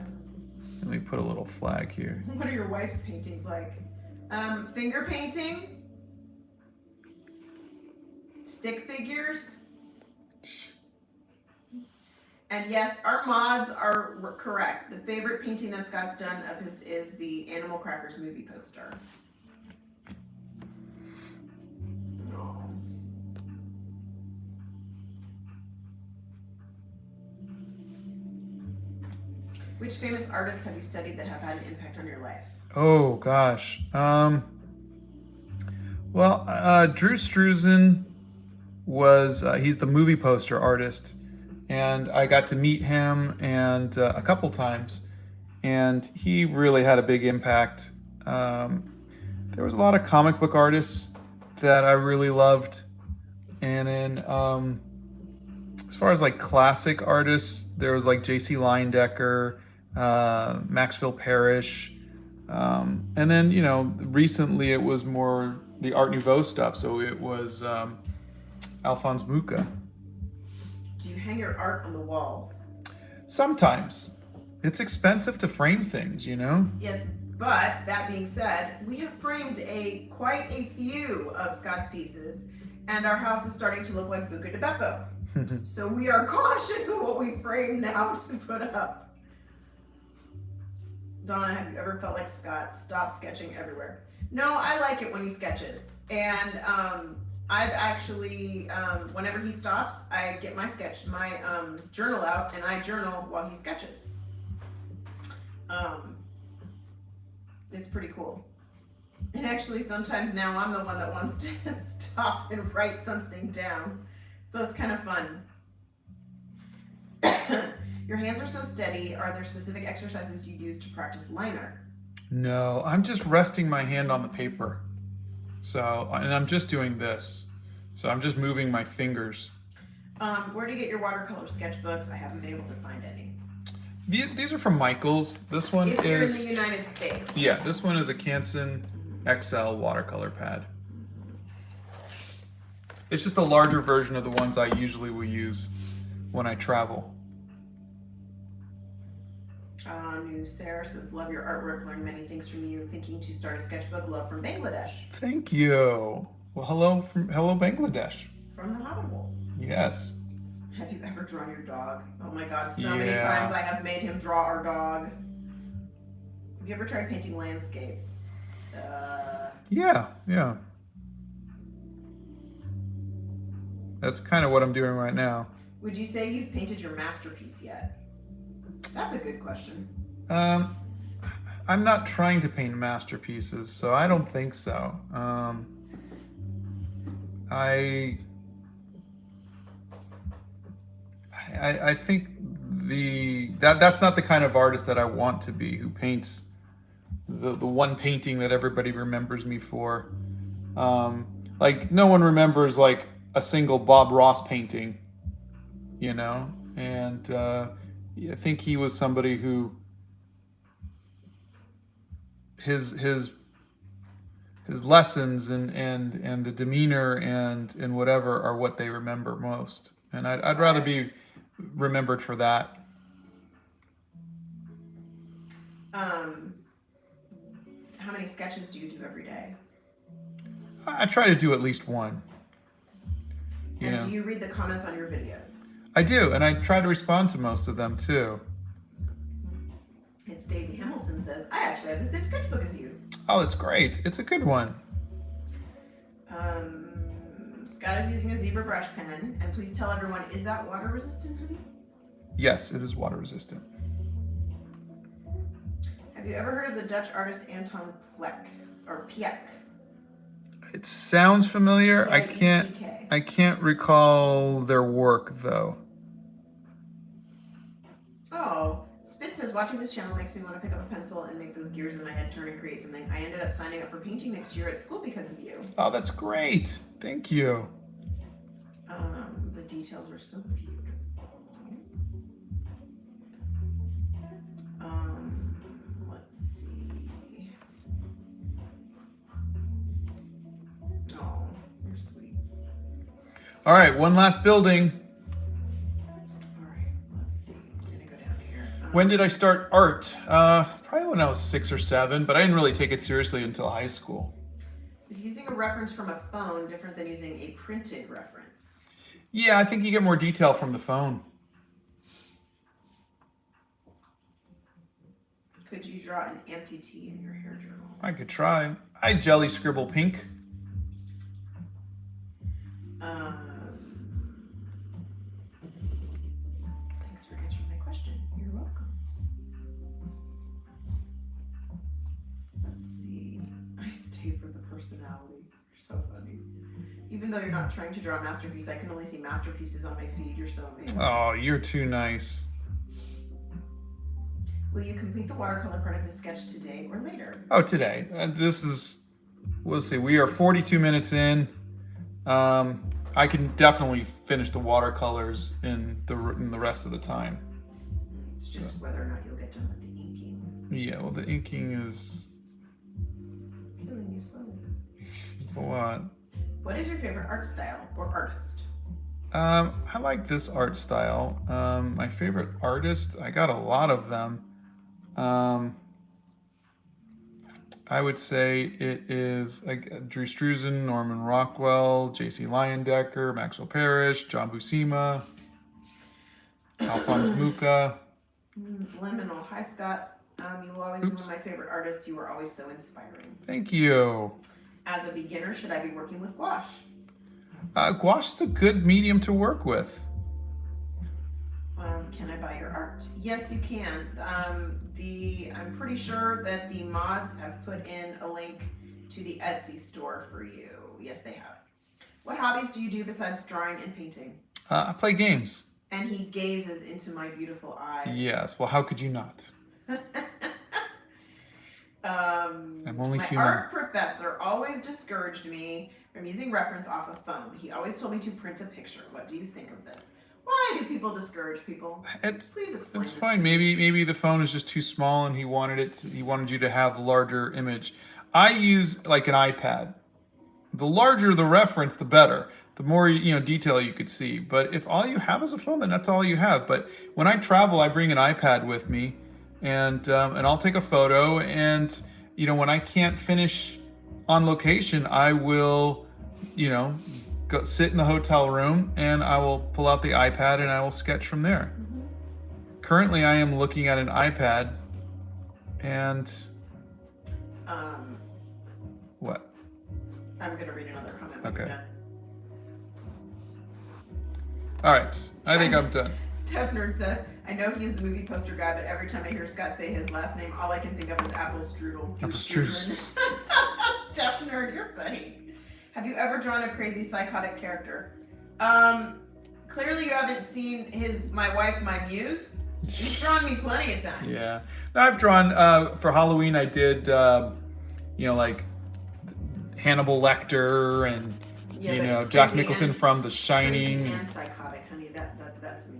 let me put a little flag here. What are your wife's paintings like? Finger painting? Stick figures? And yes, our mods are correct. The favorite painting that Scott's done of his is the Animal Crackers movie poster. Which famous artists have you studied that have had an impact on your life? Oh gosh. Drew Struzan was he's the movie poster artist, and I got to meet him and a couple times, and he really had a big impact. There was a lot of comic book artists that I really loved, and then as far as like classic artists, there was like J.C. Leyendecker, Maxfield Parrish. And then, recently it was more the Art Nouveau stuff. So it was Alphonse Mucha. Do you hang your art on the walls? Sometimes. It's expensive to frame things, Yes, but that being said, we have framed quite a few of Scott's pieces, and our house is starting to look like Buca de Beppo. So we are cautious of what we frame now to put up. Donna, have you ever felt like Scott stopped sketching everywhere? No, I like it when he sketches. And I've actually, whenever he stops, I get my journal out, and I journal while he sketches. It's pretty cool. And actually, sometimes now I'm the one that wants to stop and write something down. So it's kind of fun. Your hands are so steady. Are there specific exercises you use to practice line art? No, I'm just resting my hand on the paper. And I'm just doing this. So I'm just moving my fingers. Where do you get your watercolor sketchbooks? I haven't been able to find any. These are from Michaels. This one If you're is in the United States. Yeah, this one is a Canson XL watercolor pad. It's just a larger version of the ones I usually will use when I travel. New Sarah says, love your artwork, learned many things from you, thinking to start a sketchbook, love from Bangladesh. Thank you. Well, hello Bangladesh. From the Hobbit Bowl. Yes. Have you ever drawn your dog? Oh my God, so many times I have made him draw our dog. Have you ever tried painting landscapes? Yeah. That's kind of what I'm doing right now. Would you say you've painted your masterpiece yet? That's a good question. I'm not trying to paint masterpieces, so I don't think so. I think that's not the kind of artist that I want to be, who paints the one painting that everybody remembers me for. Like no one remembers like a single Bob Ross painting, you know? And I think he was somebody who his lessons and the demeanor and whatever are what they remember most. And I'd rather be remembered for that. How many sketches do you do every day? I try to do at least one. And do you read the comments on your videos? I do, and I try to respond to most of them too. It's Daisy Hamilton says, I actually have the same sketchbook as you. Oh, that's great. It's a good one. Scott is using a zebra brush pen, and please tell everyone, is that water resistant, honey? Yes, it is water resistant. Have you ever heard of the Dutch artist Anton Pieck? It sounds familiar. P-I-E-C-K. I can't recall their work though. Oh, Spit says, watching this channel makes me want to pick up a pencil and make those gears in my head turn and create something. I ended up signing up for painting next year at school because of you. Oh, that's great. Thank you. The details were so beautiful. Let's see. Oh, you're sweet. All right, one last building. All right, let's see. I'm gonna go down here. When did I start art? Probably when I was 6 or 7, but I didn't really take it seriously until high school. Is using a reference from a phone different than using a printed reference? Yeah, I think you get more detail from the phone. Could you draw an amputee in your hair journal? I could try. I jelly scribble pink. Thanks for answering my question. You're welcome. Let's see. I stay for the personality. You're so funny. Even though you're not trying to draw a masterpiece, I can only see masterpieces on my feed. You're so amazing. Oh, you're too nice. Will you complete the watercolor part of the sketch today or later? Oh, today. We'll see. We are 42 minutes in. I can definitely finish the watercolors in the rest of the time. It's just whether or not you'll get done with the inking. Yeah, well, the inking is... Killing you slowly. It's a lot. What is your favorite art style or artist? I like this art style. My favorite artist, I got a lot of them. I would say it is like Drew Struzan, Norman Rockwell, J.C. Leyendecker, Maxwell Parrish, John Buscema, Alphonse Mucha. Liminal. Hi, Scott. You will always be one of my favorite artists. You are always so inspiring. Thank you. As a beginner, should I be working with gouache? Gouache is a good medium to work with. Can I buy your art? Yes, you can. I'm pretty sure that the mods have put in a link to the Etsy store for you. Yes, they have. What hobbies do you do besides drawing and painting? I play games. And he gazes into my beautiful eyes. Yes. Well, how could you not? I'm only my human. art professor always discouraged me from using reference off a phone. He always told me to print a picture. What do you think of this? Why do people discourage people? Please explain. It's fine. Maybe the phone is just too small, and he wanted you to have the larger image. I use like an iPad. The larger the reference, the better. The more detail you could see. But if all you have is a phone, then that's all you have. But when I travel, I bring an iPad with me, and I'll take a photo. And when I can't finish on location, I will, go sit in the hotel room, and I will pull out the iPad and I will sketch from there. Mm-hmm. Currently, I am looking at an iPad, and what? I'm gonna read another comment. Okay. All right, I think I'm done. Steph Nerd says, I know he's the movie poster guy, but every time I hear Scott say his last name, all I can think of is apple strudel. Apple strudel. Steph Nerd, you're funny. Have you ever drawn a crazy psychotic character? Clearly you haven't seen my wife, my muse. He's drawn me plenty of times. Yeah. I've drawn, for Halloween I did, like Hannibal Lecter and, Jack Nicholson from The Shining. And psychotic, honey. That's me.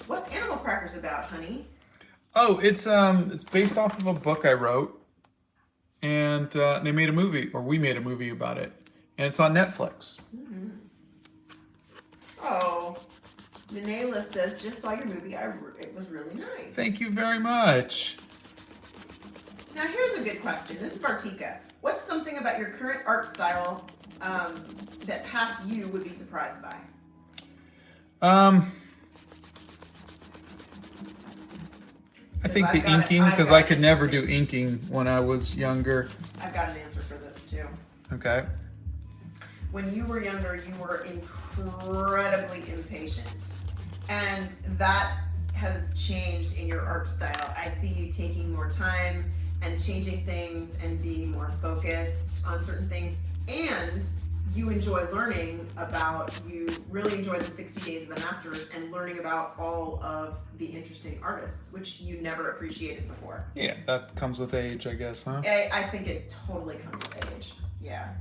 What's Animal Crackers about, honey? Oh, it's based off of a book I wrote, and they made a movie, or we made a movie about it, and it's on Netflix. Mm-hmm. Oh, Manela says, just saw your movie. It was really nice. Thank you very much. Now here's a good question. This is Bartika. What's something about your current art style that past you would be surprised by? I think the inking, because I could never do inking when I was younger. I've got an answer for this too. Okay. When you were younger, you were incredibly impatient. And that has changed in your art style. I see you taking more time and changing things and being more focused on certain things. And you enjoy learning you really enjoy the 60 Days of the Masters and learning about all of the interesting artists, which you never appreciated before. Yeah, that comes with age, I guess, huh? I think it totally comes with age. Yeah.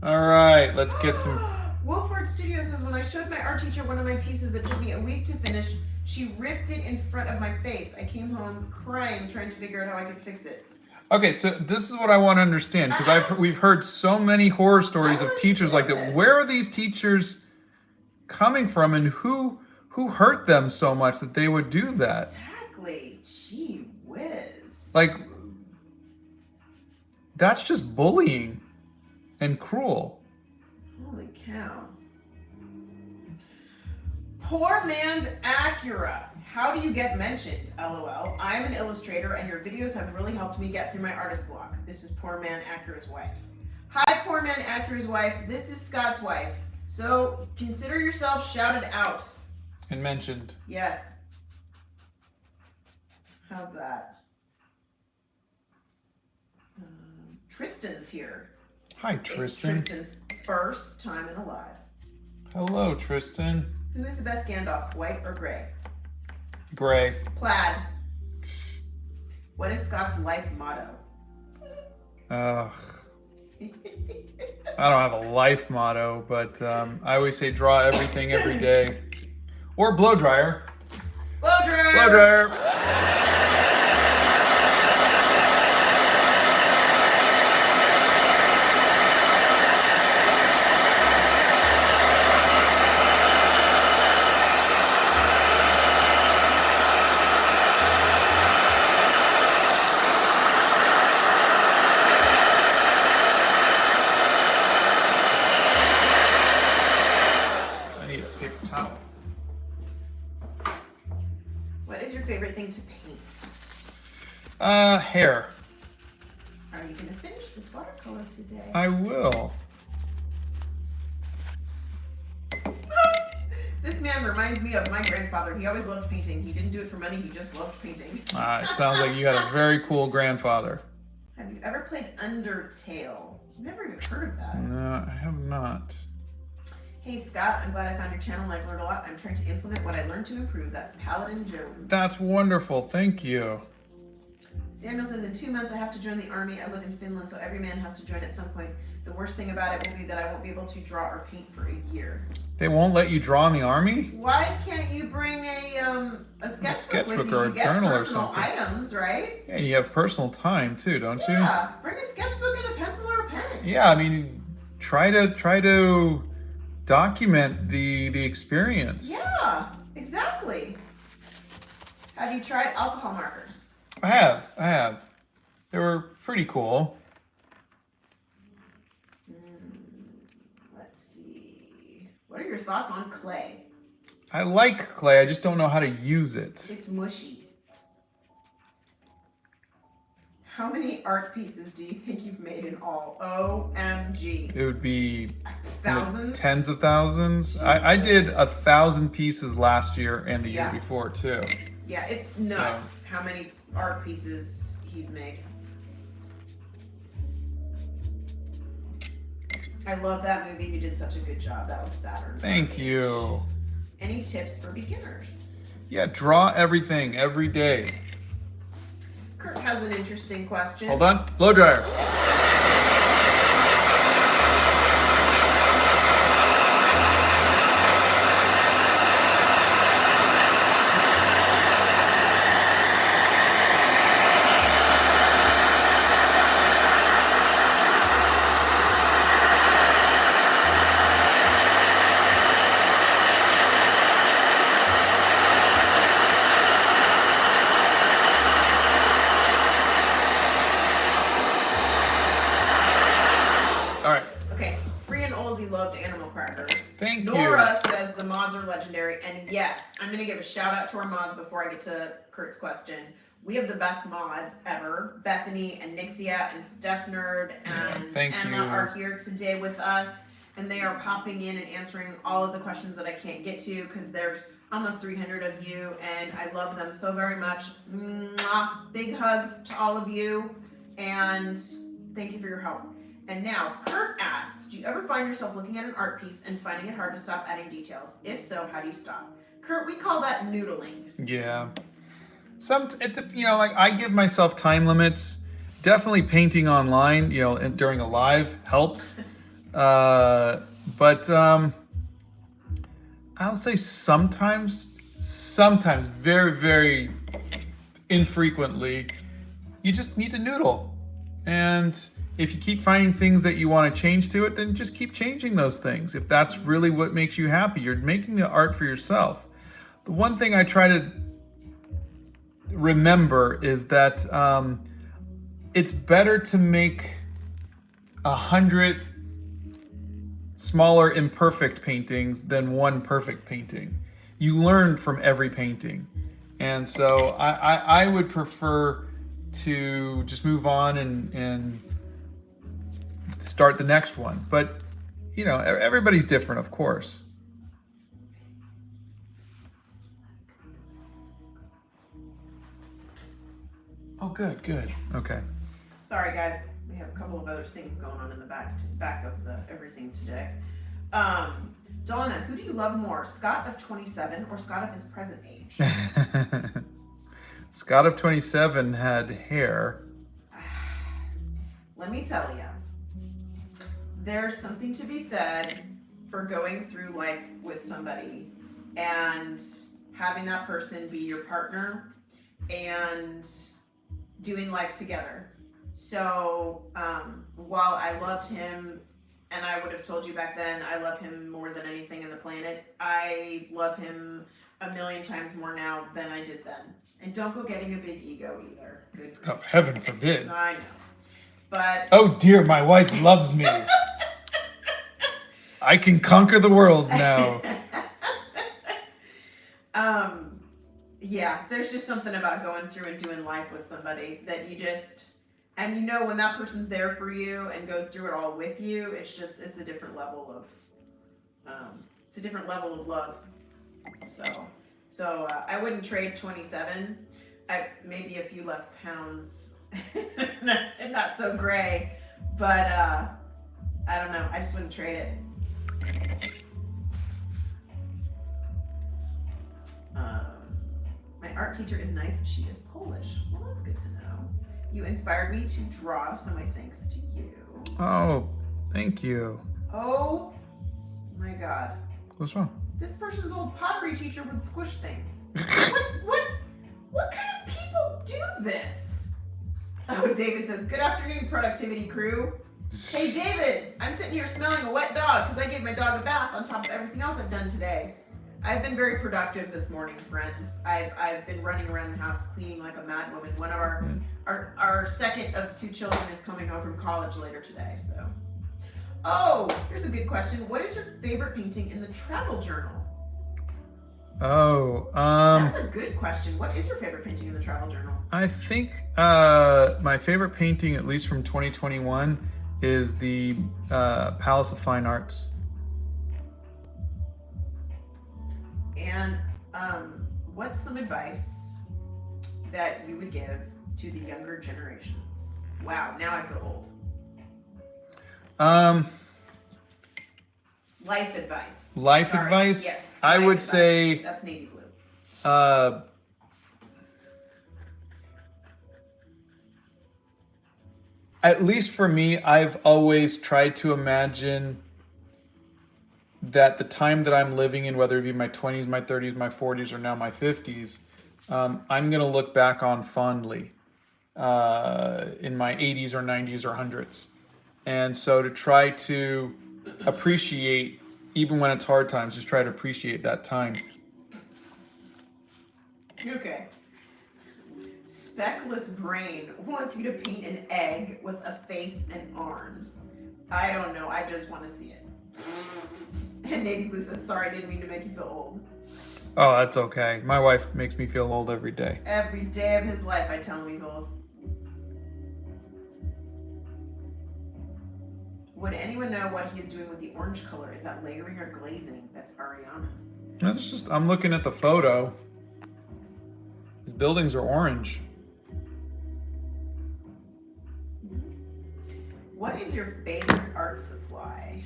All right, let's get some... Wolford Studio says, when I showed my art teacher one of my pieces that took me a week to finish, she ripped it in front of my face. I came home crying, trying to figure out how I could fix it. Okay, so this is what I want to understand, because we've heard so many horror stories of teachers like that. Where are these teachers coming from, and who hurt them so much that they would do that? Exactly. Gee whiz. Like, that's just bullying and cruel. Holy cow. Poor man's Acura. How do you get mentioned? LOL. I'm an illustrator and your videos have really helped me get through my artist block. This is Poor Man Acura's wife. Hi, Poor Man Acura's wife. This is Scott's wife. So consider yourself shouted out. And mentioned. Yes. How's that? Tristan's here. Hi, Tristan. It's Tristan's first time in Alive. Hello, Tristan. Who is the best Gandalf, white or gray? Gray. Plaid. What is Scott's life motto? Ugh. I don't have a life motto, but I always say draw everything every day. Or blow dryer. Blow dryer! Blow dryer! What is your favorite thing to paint? Hair. Are you going to finish this watercolor today? I will. This man reminds me of my grandfather. He always loved painting. He didn't do it for money. He just loved painting. It sounds like you had a very cool grandfather. Have you ever played Undertale? I've never even heard of that. No, I have not. Hey Scott, I'm glad I found your channel and I've learned a lot. I'm trying to implement what I learned to improve. That's Paladin Jones. That's wonderful. Thank you. Samuel says, in 2 months I have to join the army. I live in Finland, so every man has to join at some point. The worst thing about it will be that I won't be able to draw or paint for a year. They won't let you draw in the army? Why can't you bring a sketchbook with you? or a journal or personal something. Items, right? Yeah, and you have personal time too, don't you? Yeah, bring a sketchbook and a pencil or a pen. Yeah, I mean, try to document the experience. Yeah, exactly. Have you tried alcohol markers? I have. They were pretty cool. Let's see. What are your thoughts on clay? I like clay, I just don't know how to use it. It's mushy. How many art pieces do you think you've made in all? OMG. It would be Thousands? tens of thousands. I did 1,000 pieces last year and the year before too. Yeah, it's nuts how many art pieces he's made. I love that movie. You did such a good job. That was Saturn. Thank you. Any tips for beginners? Yeah, draw everything every day. Kurt has an interesting question. Hold on, blow dryer. All right. Okay, Free and Olsey loved animal crackers. Thank you. Nora says the mods are legendary, and yes, I'm gonna give a shout out to our mods before I get to Kurt's question. We have the best mods ever. Bethany and Nixia and Steph Nerd and Emma are here today with us, and they are popping in and answering all of the questions that I can't get to because there's almost 300 of you, and I love them so very much. Mwah. Big hugs to all of you, and thank you for your help. And now, Kurt asks, do you ever find yourself looking at an art piece and finding it hard to stop adding details? If so, how do you stop? Kurt, we call that noodling. Yeah. Like I give myself time limits. Definitely painting online, during a live helps. But I'll say sometimes, very, very infrequently, you just need to noodle. And if you keep finding things that you want to change to it, then just keep changing those things. If that's really what makes you happy, you're making the art for yourself. The one thing I try to remember is that it's better to make 100 smaller imperfect paintings than one perfect painting. You learn from every painting. And so I would prefer to just move on and start the next one. But, everybody's different, of course. Oh, good. Okay. Sorry, guys. We have a couple of other things going on in the back of everything today. Donna, who do you love more, Scott of 27 or Scott of his present age? Scott of 27 had hair. Let me tell you, there's something to be said for going through life with somebody and having that person be your partner and doing life together. So while I loved him, and I would have told you back then, I love him more than anything in the planet, I love him a million times more now than I did then. And don't go getting a big ego either. Good. Oh, heaven forbid. I know. But oh dear, my wife loves me. I can conquer the world now. Yeah, there's just something about going through and doing life with somebody that you just, and when that person's there for you and goes through it all with you, it's a different level of love. So I wouldn't trade 27. Maybe a few less pounds and not so gray, but I don't know. I just wouldn't trade it. My art teacher is nice. She is Polish. Well, that's good to know. You inspired me to draw, so my thanks to you. Oh, thank you. Oh my God. What's wrong? This person's old pottery teacher would squish things. What kind of people do this? Oh, David says, good afternoon, productivity crew. Hey, David, I'm sitting here smelling a wet dog because I gave my dog a bath on top of everything else I've done today. I've been very productive this morning, friends. I've been running around the house cleaning like a mad woman. One of our second of two children is coming home from college later today, so. Oh, here's a good question. What is your favorite painting in the travel journal? Oh, That's a good question. What is your favorite painting in the travel journal? I think my favorite painting, at least from 2021, is the Palace of Fine Arts. And what's some advice that you would give to the younger generations? Wow, now I feel old. Life advice. Life Sorry. advice? Yes. I life would advice. say That's navy blue. At least for me, I've always tried to imagine that the time that I'm living in, whether it be my 20s, my 30s, my 40s, or now my 50s, I'm going to look back on fondly in my 80s or 90s or 100s. And so to try to appreciate, even when it's hard times, just try to appreciate that time. Okay. Speckless Brain wants you to paint an egg with a face and arms. I don't know. I just want to see it. And Navy Blue says, sorry, I didn't mean to make you feel old. Oh, that's okay. My wife makes me feel old every day. Every day of his life, I tell him he's old. Would anyone know what he's doing with the orange color? Is that layering or glazing? That's Ariana. That's just, I'm looking at the photo. His buildings are orange. What is your favorite art supply?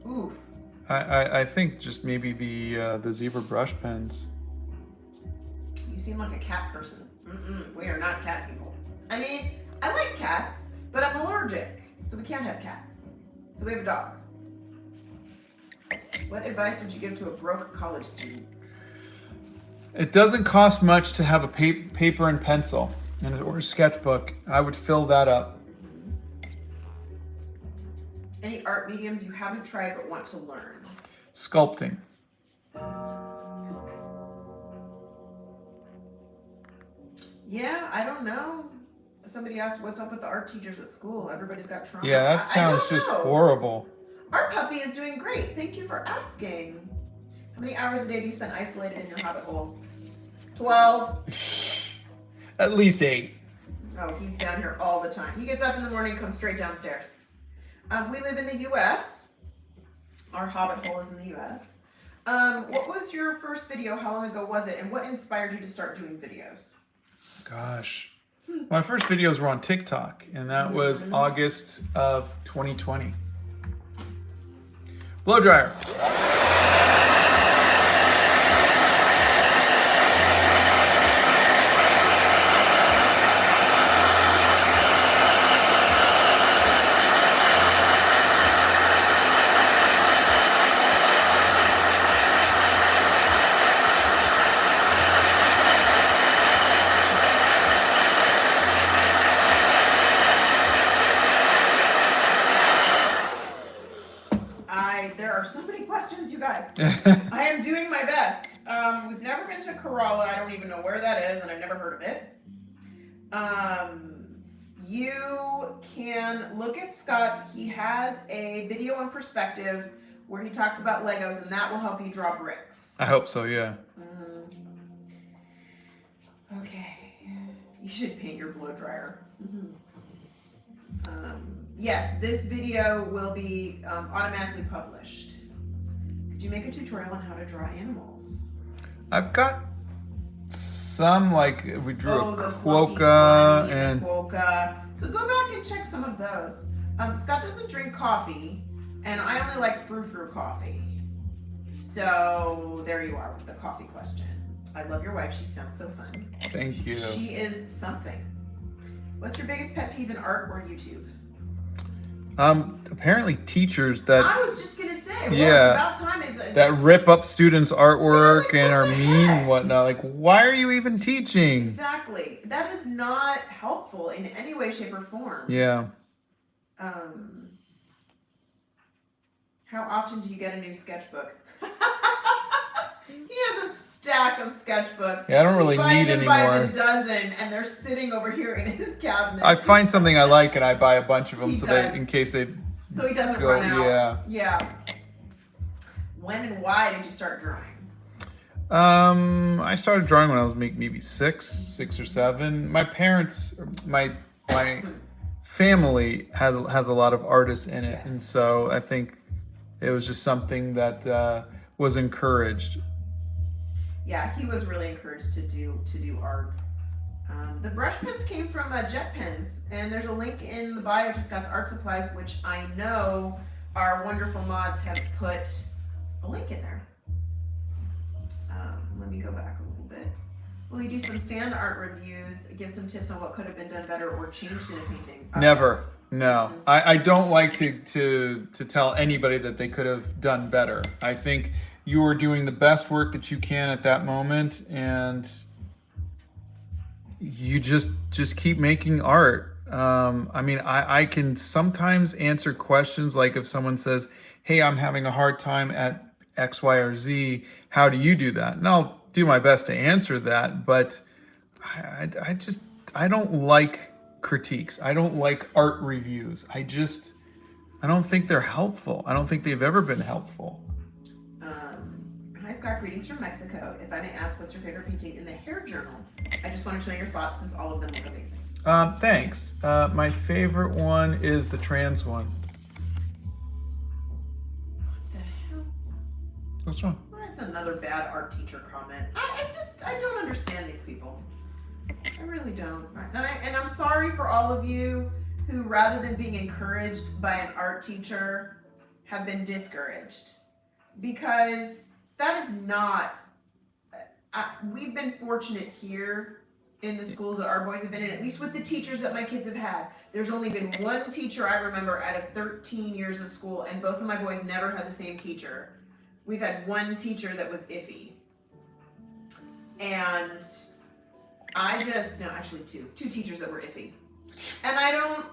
Oof. I think just maybe the zebra brush pens. You seem like a cat person. We are not cat people. I mean, I like cats, but I'm allergic, so we can't have cats. So we have a dog. What advice would you give to a broke college student? It doesn't cost much to have a paper and pencil or a sketchbook. I would fill that up. Any art mediums you haven't tried but want to learn? Sculpting. Yeah, I don't know. Somebody asked what's up with the art teachers at school. Everybody's got trauma. Yeah, that sounds just horrible. Our puppy is doing great. Thank you for asking. How many hours a day do you spend isolated in your hobbit hole? 12. At least 8. Oh, he's down here all the time. He gets up in the morning and comes straight downstairs. We live in the U.S. Our hobbit hole is in the U.S. What was your first video? How long ago was it? And what inspired you to start doing videos? Gosh. My first videos were on TikTok, and that was August of 2020. Blow dryer. There are so many questions, you guys. I am doing my best. We've never been to Kerala. I don't even know where that is, and I've never heard of it. You can look at Scott's. He has a video on perspective where he talks about Legos, and that will help you draw bricks. I hope so, yeah. Okay. You should paint your blow dryer. Yes, this video will be automatically published. Could you make a tutorial on how to draw animals? I've got some, like we drew a the quokka and quokka. So go back and check some of those. Scott doesn't drink coffee, and I only like frou-frou coffee. So there you are with the coffee question. I love your wife. She sounds so fun. Thank you. She is something. What's your biggest pet peeve in art or YouTube? Apparently teachers that I was just gonna say, well, yeah, it's about time. It's that rip up students' artwork like, and are what the mean heck? and whatnot. Like, why are you even teaching? Exactly. That is not helpful in any way, shape, or form. Yeah. How often do you get a new sketchbook? He has a stack of sketchbooks. Yeah, I don't really He buys need them any by more. the dozen, and they're sitting over here in his cabinet. I find something I like and I buy a bunch of them He so does. that in case they So he doesn't go. run out. Yeah. Yeah. When and why did you start drawing? I started drawing when I was maybe six or seven. My parents, my family has a lot of artists in it, and Yes. so I think it was just something that was encouraged. Yeah, he was really encouraged to do art. The brush pens came from Jet Pens, and there's a link in the bio to Scott's Art Supplies, which I know our wonderful mods have put a link in there. Let me go back a little bit. Will you do some fan art reviews, give some tips on what could have been done better or changed in a painting? Never. No, I don't like to tell anybody that they could have done better. I think you are doing the best work that you can at that moment, and you just keep making art. I mean, I can sometimes answer questions like if someone says, "Hey, I'm having a hard time at X, Y, or Z. How do you do that?" And I'll do my best to answer that, but I don't like critiques. I don't like art reviews. I don't think they're helpful. I don't think they've ever been helpful. Hi Scott, greetings from Mexico. If I may ask, what's your favorite painting in the hair journal? I just wanted to know your thoughts since all of them look amazing. Thanks. My favorite one is the trans one. What the hell? What's wrong? Well, that's another bad art teacher comment. I don't understand these people. I really don't. And I'm sorry for all of you who, rather than being encouraged by an art teacher, have been discouraged. Because that is not, we've been fortunate here in the schools that our boys have been in, at least with the teachers that my kids have had. There's only been one teacher I remember out of 13 years of school, and both of my boys never had the same teacher. We've had one teacher that was iffy. And actually two teachers that were iffy. And I don't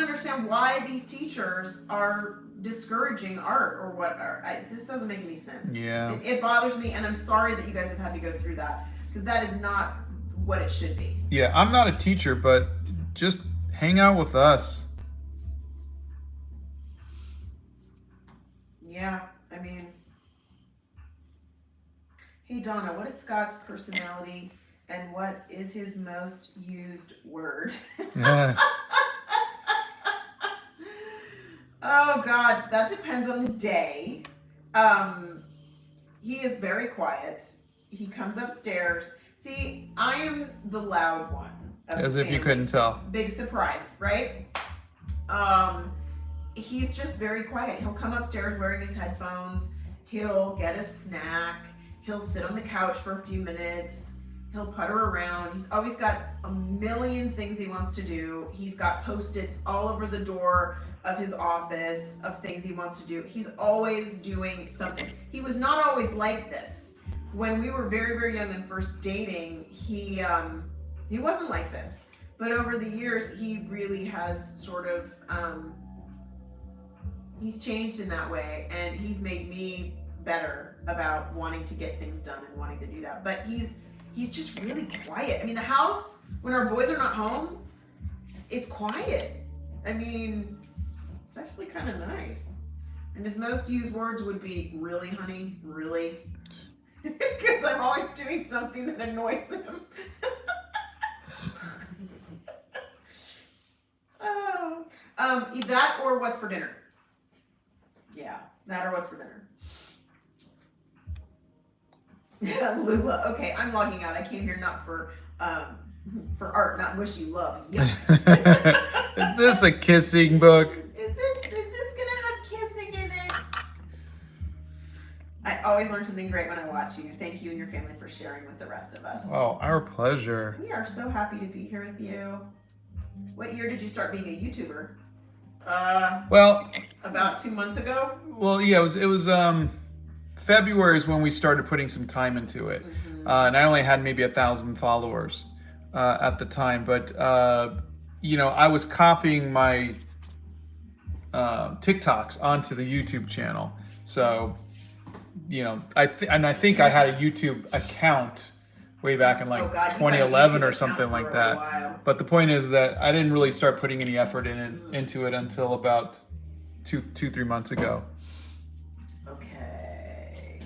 understand why these teachers are discouraging art or what art. It just doesn't make any sense. Yeah. It bothers me, and I'm sorry that you guys have had to go through that, because that is not what it should be. Yeah, I'm not a teacher, but just hang out with us. Yeah, I mean, hey Donna, what is Scott's personality and what is his most used word? Yeah. Oh God, that depends on the day. He is very quiet. He comes upstairs. See, I am the loud one. As if you couldn't tell. Big surprise, right? He's just very quiet. He'll come upstairs wearing his headphones. He'll get a snack. He'll sit on the couch for a few minutes. He'll putter around. He's always got a million things he wants to do. He's got Post-its all over the door of his office of things he wants to do. He's always doing something. He was not always like this. When we were very, very young and first dating, he wasn't like this. But over the years, he really has sort of, he's changed in that way, and he's made me better about wanting to get things done and wanting to do that. But he's just really quiet. I mean, the house, when our boys are not home, it's quiet. I mean, it's actually kind of nice. And his most used words would be, really, honey, really? Because I'm always doing something that annoys him. Oh. That or what's for dinner? Yeah, that or what's for dinner. Lula, okay, I'm logging out. I came here not for art, not mushy love. Yep. Is this a kissing book? Is this gonna have kissing in it? I always learn something great when I watch you. Thank you and your family for sharing with the rest of us. Oh, our pleasure. We are so happy to be here with you. What year did you start being a YouTuber? Well, About 2 months ago? well, yeah, it was February is when we started putting some time into it. And I only had maybe 1,000 followers at the time, but I was copying my TikToks onto the YouTube channel. So, I think I had a YouTube account way back in like Oh, God, you had a 2011 YouTube or something account like for a that. while. But the point is that I didn't really start putting any effort into it until about 3 months ago. Okay.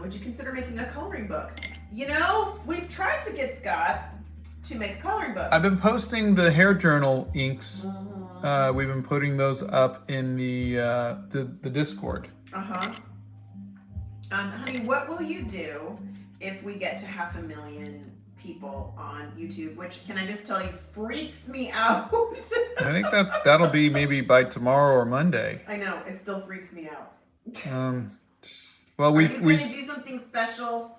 Would you consider making a coloring book? You know, we've tried to get Scott to make a coloring book. I've been posting the hair journal inks. We've been putting those up in the Discord. Honey, what will you do if we get to 500,000 people on YouTube? Which, can I just tell you, freaks me out. I think that'll be maybe by tomorrow or Monday. I know, it still freaks me out. Well, Are you going to do something special?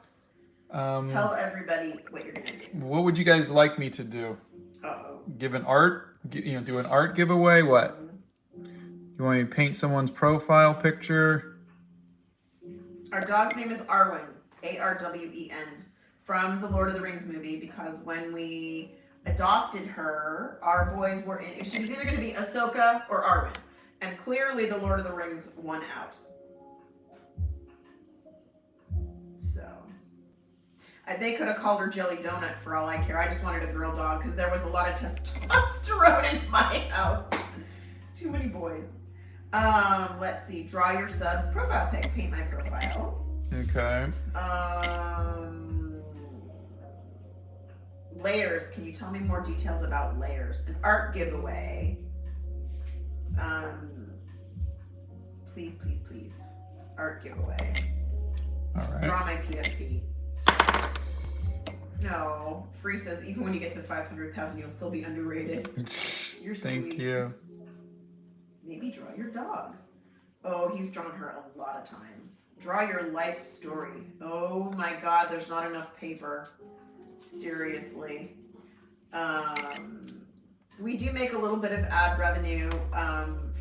Tell everybody what you're going to do. What would you guys like me to do? Uh-oh. Give an art, do an art giveaway? What? You want me to paint someone's profile picture? Our dog's name is Arwen, Arwen, from the Lord of the Rings movie, because when we adopted her, our boys were in, she was either going to be Ahsoka or Arwen, and clearly the Lord of the Rings won out. So, they could have called her Jelly Donut for all I care. I just wanted a girl dog because there was a lot of testosterone in my house. Too many boys. Let's see. Draw your subs. Profile pic. Paint my profile. Okay. Layers. Can you tell me more details about layers? An art giveaway. Please, please, please. Art giveaway. All right. Draw my PFP. No. Free says even when you get to 500,000, you'll still be underrated. You're Thank sweet. you. Maybe draw your dog. Oh, he's drawn her a lot of times. Draw your life story. Oh my God, there's not enough paper. Seriously. We do make a little bit of ad revenue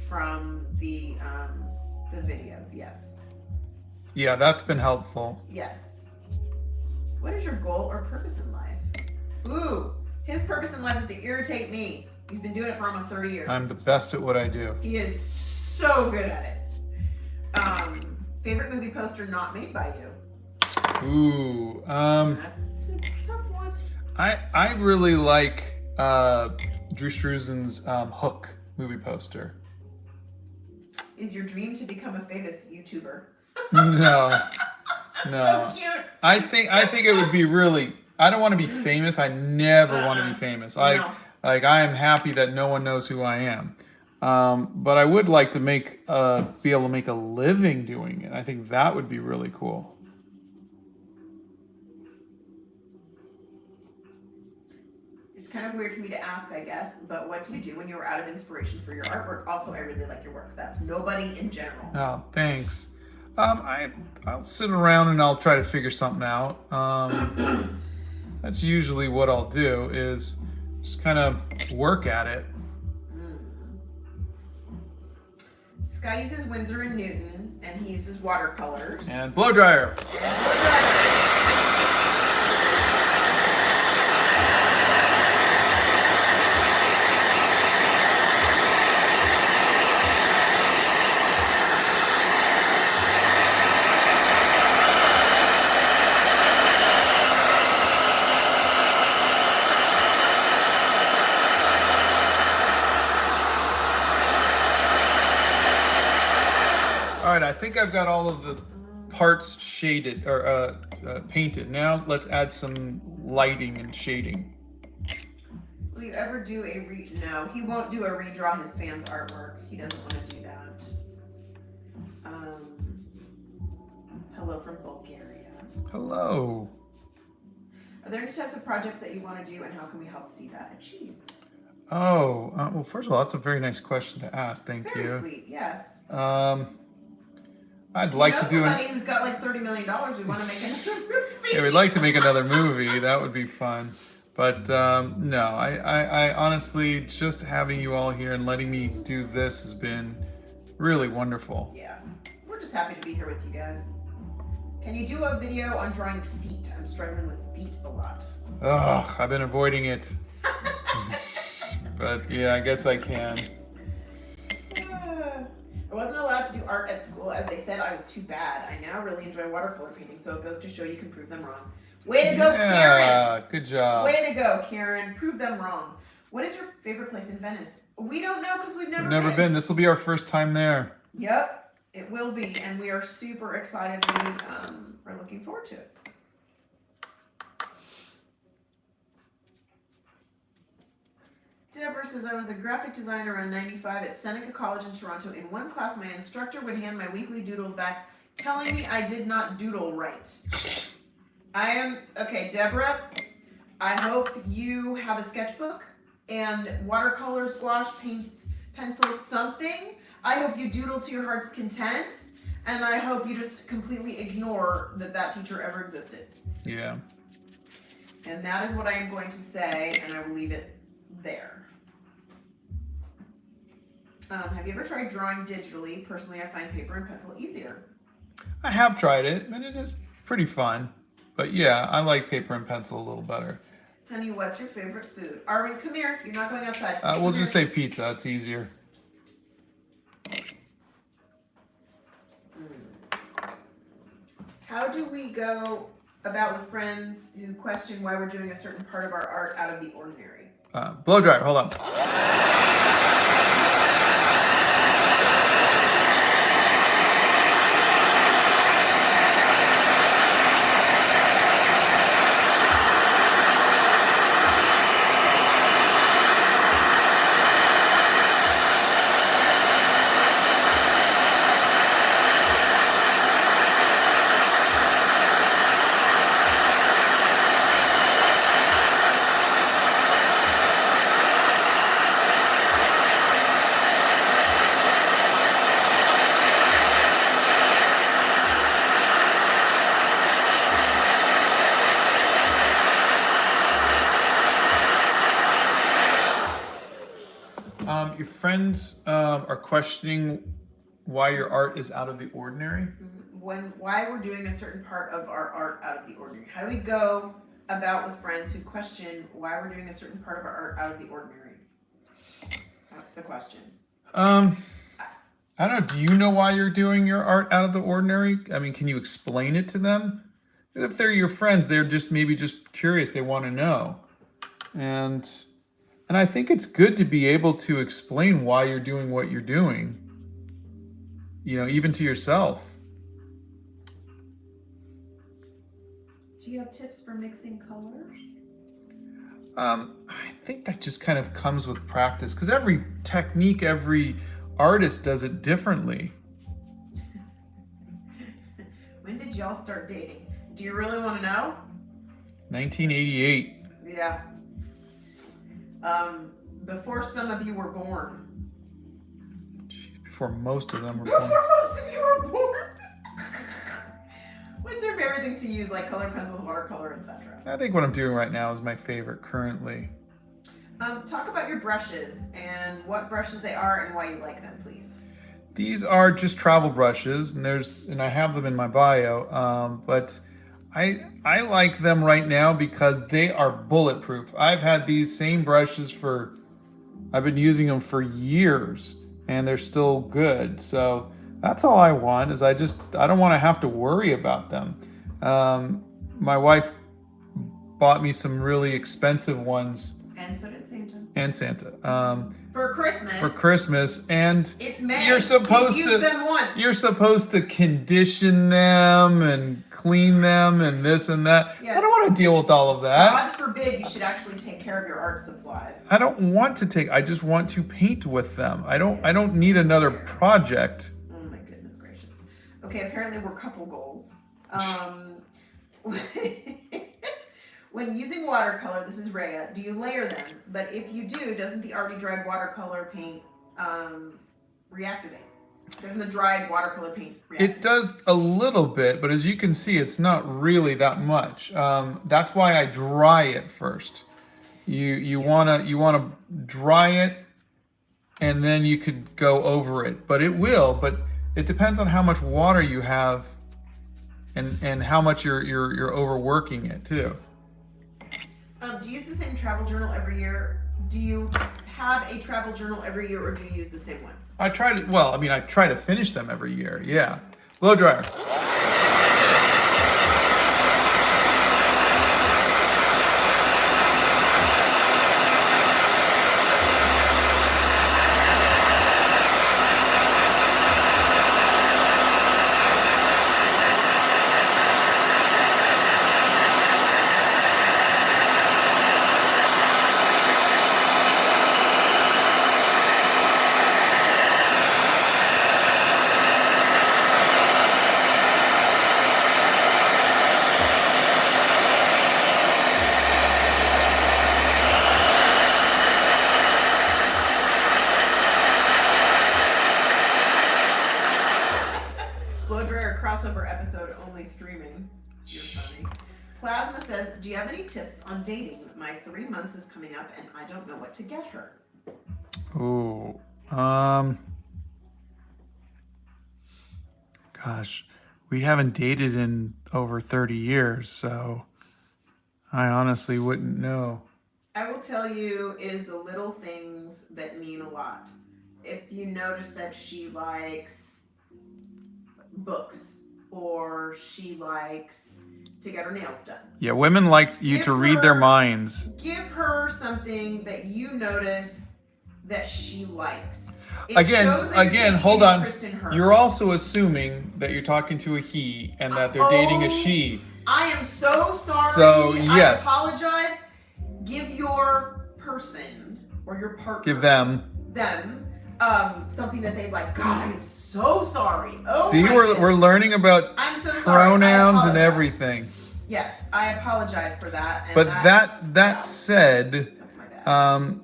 from the videos. Yes. Yeah, that's been helpful. Yes. What is your goal or purpose in life? Ooh, his purpose in life is to irritate me. He's been doing it for almost 30 years. I'm the best at what I do. He is so good at it. Favorite movie poster not made by you? Ooh, That's a tough one. I really like Drew Struzan's Hook movie poster. Is your dream to become a famous YouTuber? No, So cute. I think it would be really. I don't want to be famous. I never want to be famous. No. I am happy that no one knows who I am. But I would like to be able to make a living doing it. I think that would be really cool. It's kind of weird for me to ask, I guess, but what do you do when you're out of inspiration for your artwork? Also, I really like your work. That's nobody in general. Oh, thanks. I'll sit around and I'll try to figure something out. That's usually what I'll do is just kind of work at it. Sky uses Winsor and Newton, and he uses watercolors. And blow dryer. All right, I think I've got all of the parts shaded or painted. Now let's add some lighting and shading. Will you ever do no, he won't do a redraw his fans' artwork. He doesn't want to do that. Hello from Bulgaria. Hello. Are there any types of projects that you want to do, and how can we help see that achieved? Oh, well, first of all, that's a very nice question to ask. Thank Very you. sweet, yes. I'd like to do somebody who's got like $30 million. We want to make another movie. Yeah, we'd like to make another movie. That would be fun. But no, I honestly, just having you all here and letting me do this has been really wonderful. Yeah, we're just happy to be here with you guys. Can you do a video on drawing feet? I'm struggling with feet a lot. Ugh, I've been avoiding it. But yeah, I guess I can. I wasn't allowed to do art at school as they said I was too bad. I now really enjoy watercolor painting, so it goes to show you can prove them wrong. Way to go, Karen! Good job. Way to go, Karen. Prove them wrong. What is your favorite place in Venice? We don't know because we've We've never been. This will be our first time there. Yep, it will be, and we are super excited. We're looking forward to it. Deborah says, I was a graphic designer around 95 at Seneca College in Toronto. In one class, my instructor would hand my weekly doodles back, telling me I did not doodle right. Okay, Deborah, I hope you have a sketchbook and watercolors, gouache, paints, pencils, something. I hope you doodle to your heart's content, and I hope you just completely ignore that teacher ever existed. Yeah. And that is what I am going to say, and I will leave it there. Have you ever tried drawing digitally? Personally, I find paper and pencil easier. I have tried it, and it is pretty fun. But yeah, I like paper and pencil a little better. Honey, what's your favorite food? Arwen, come here. You're not going outside. We'll just say pizza. It's easier. How do we go about with friends who question why we're doing a certain part of our art out of the ordinary? Blow dryer, hold on. Your friends are questioning why your art is out of the ordinary? Why we're doing a certain part of our art out of the ordinary. How do we go about with friends who question why we're doing a certain part of our art out of the ordinary? That's the question. I don't know. Do you know why you're doing your art out of the ordinary? I mean, can you explain it to them? If they're your friends, they're just maybe just curious. They want to know. And I think it's good to be able to explain why you're doing what you're doing, you know, even to yourself. Do you have tips for mixing colors? I think that just kind of comes with practice because every technique, every artist does it differently. When did y'all start dating? Do you really want to know? 1988. Yeah. Before some of you were born. Before most of them were Before born. most of you were born. What's your favorite thing to use, like color pencils, watercolor, etc.? I think what I'm doing right now is my favorite currently. Talk about your brushes and what brushes they are and why you like them, please. These are just travel brushes, and I have them in my bio. But I like them right now because they are bulletproof. I've had these same brushes I've been using them for years, and they're still good. So that's all I want is I don't want to have to worry about them. My wife bought me some really expensive ones. And so did Santa. And Santa. For Christmas. For Christmas, and it's May. You're supposed He's used them once. You're supposed to condition them and clean them and this and that. Yes. I don't want to deal with all of that. God forbid you should actually take care of your art supplies. I don't want to I just want to paint with them. I don't need another project. Oh my goodness gracious. Okay, apparently we're couple goals. When using watercolor, this is Rhea, do you layer them? But if you do, doesn't the already dried watercolor paint reactivate? Doesn't the dried watercolor paint reactivate? It does a little bit, but as you can see, it's not really that much. That's why I dry it first. You wanna dry it, and then you could go over it. But it will. But it depends on how much water you have, and how much you're overworking it too. Do you use the same travel journal every year? Do you have a travel journal every year, or do you use the same one? I try to finish them every year, yeah. Blow dryer. only streaming. You're funny. Plasma says, do you have any tips on dating? My 3 months is coming up and I don't know what to get her. Ooh. Gosh, we haven't dated in over 30 years, so I honestly wouldn't know. I will tell you, it is the little things that mean a lot. If you notice that she likes books or she likes to get her nails done. Yeah, women like you to read their minds. Give her something that you notice that she likes. It Again, shows that you're taking hold an on. interest in her. You're also assuming that you're talking to a he and that they're dating a she. I am so sorry. So, yes. I apologize. Give your person or your partner. Give them something that they like. God, I am so sorry. Oh, see, we're learning about I'm so pronouns sorry. and everything. Yes, I apologize for that. And But that said, that's my bad.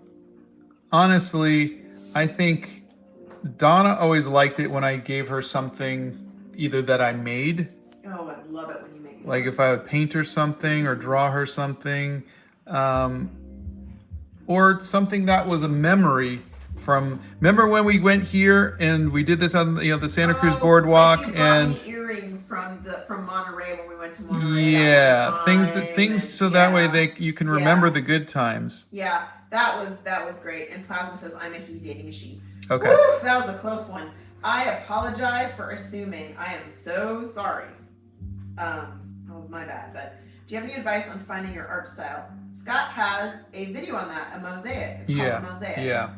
Honestly, I think Donna always liked it when I gave her something either that I made. Oh, I love it when you make me. Like if I would paint her something or draw her something, or something that was a memory from. Remember when we went here and we did this on the Santa Cruz boardwalk, like you and brought me earrings from Monterey when we went to Monterey. yeah, things so that way you can remember the good times. Yeah, that was great. And Plasma says I'm a he dating a she. Okay. Woo, that was a close one. I apologize for assuming. I am so sorry. That was my bad. But do you have any advice on finding your art style? Scott has a video on that, a mosaic. It's called a mosaic. Yeah.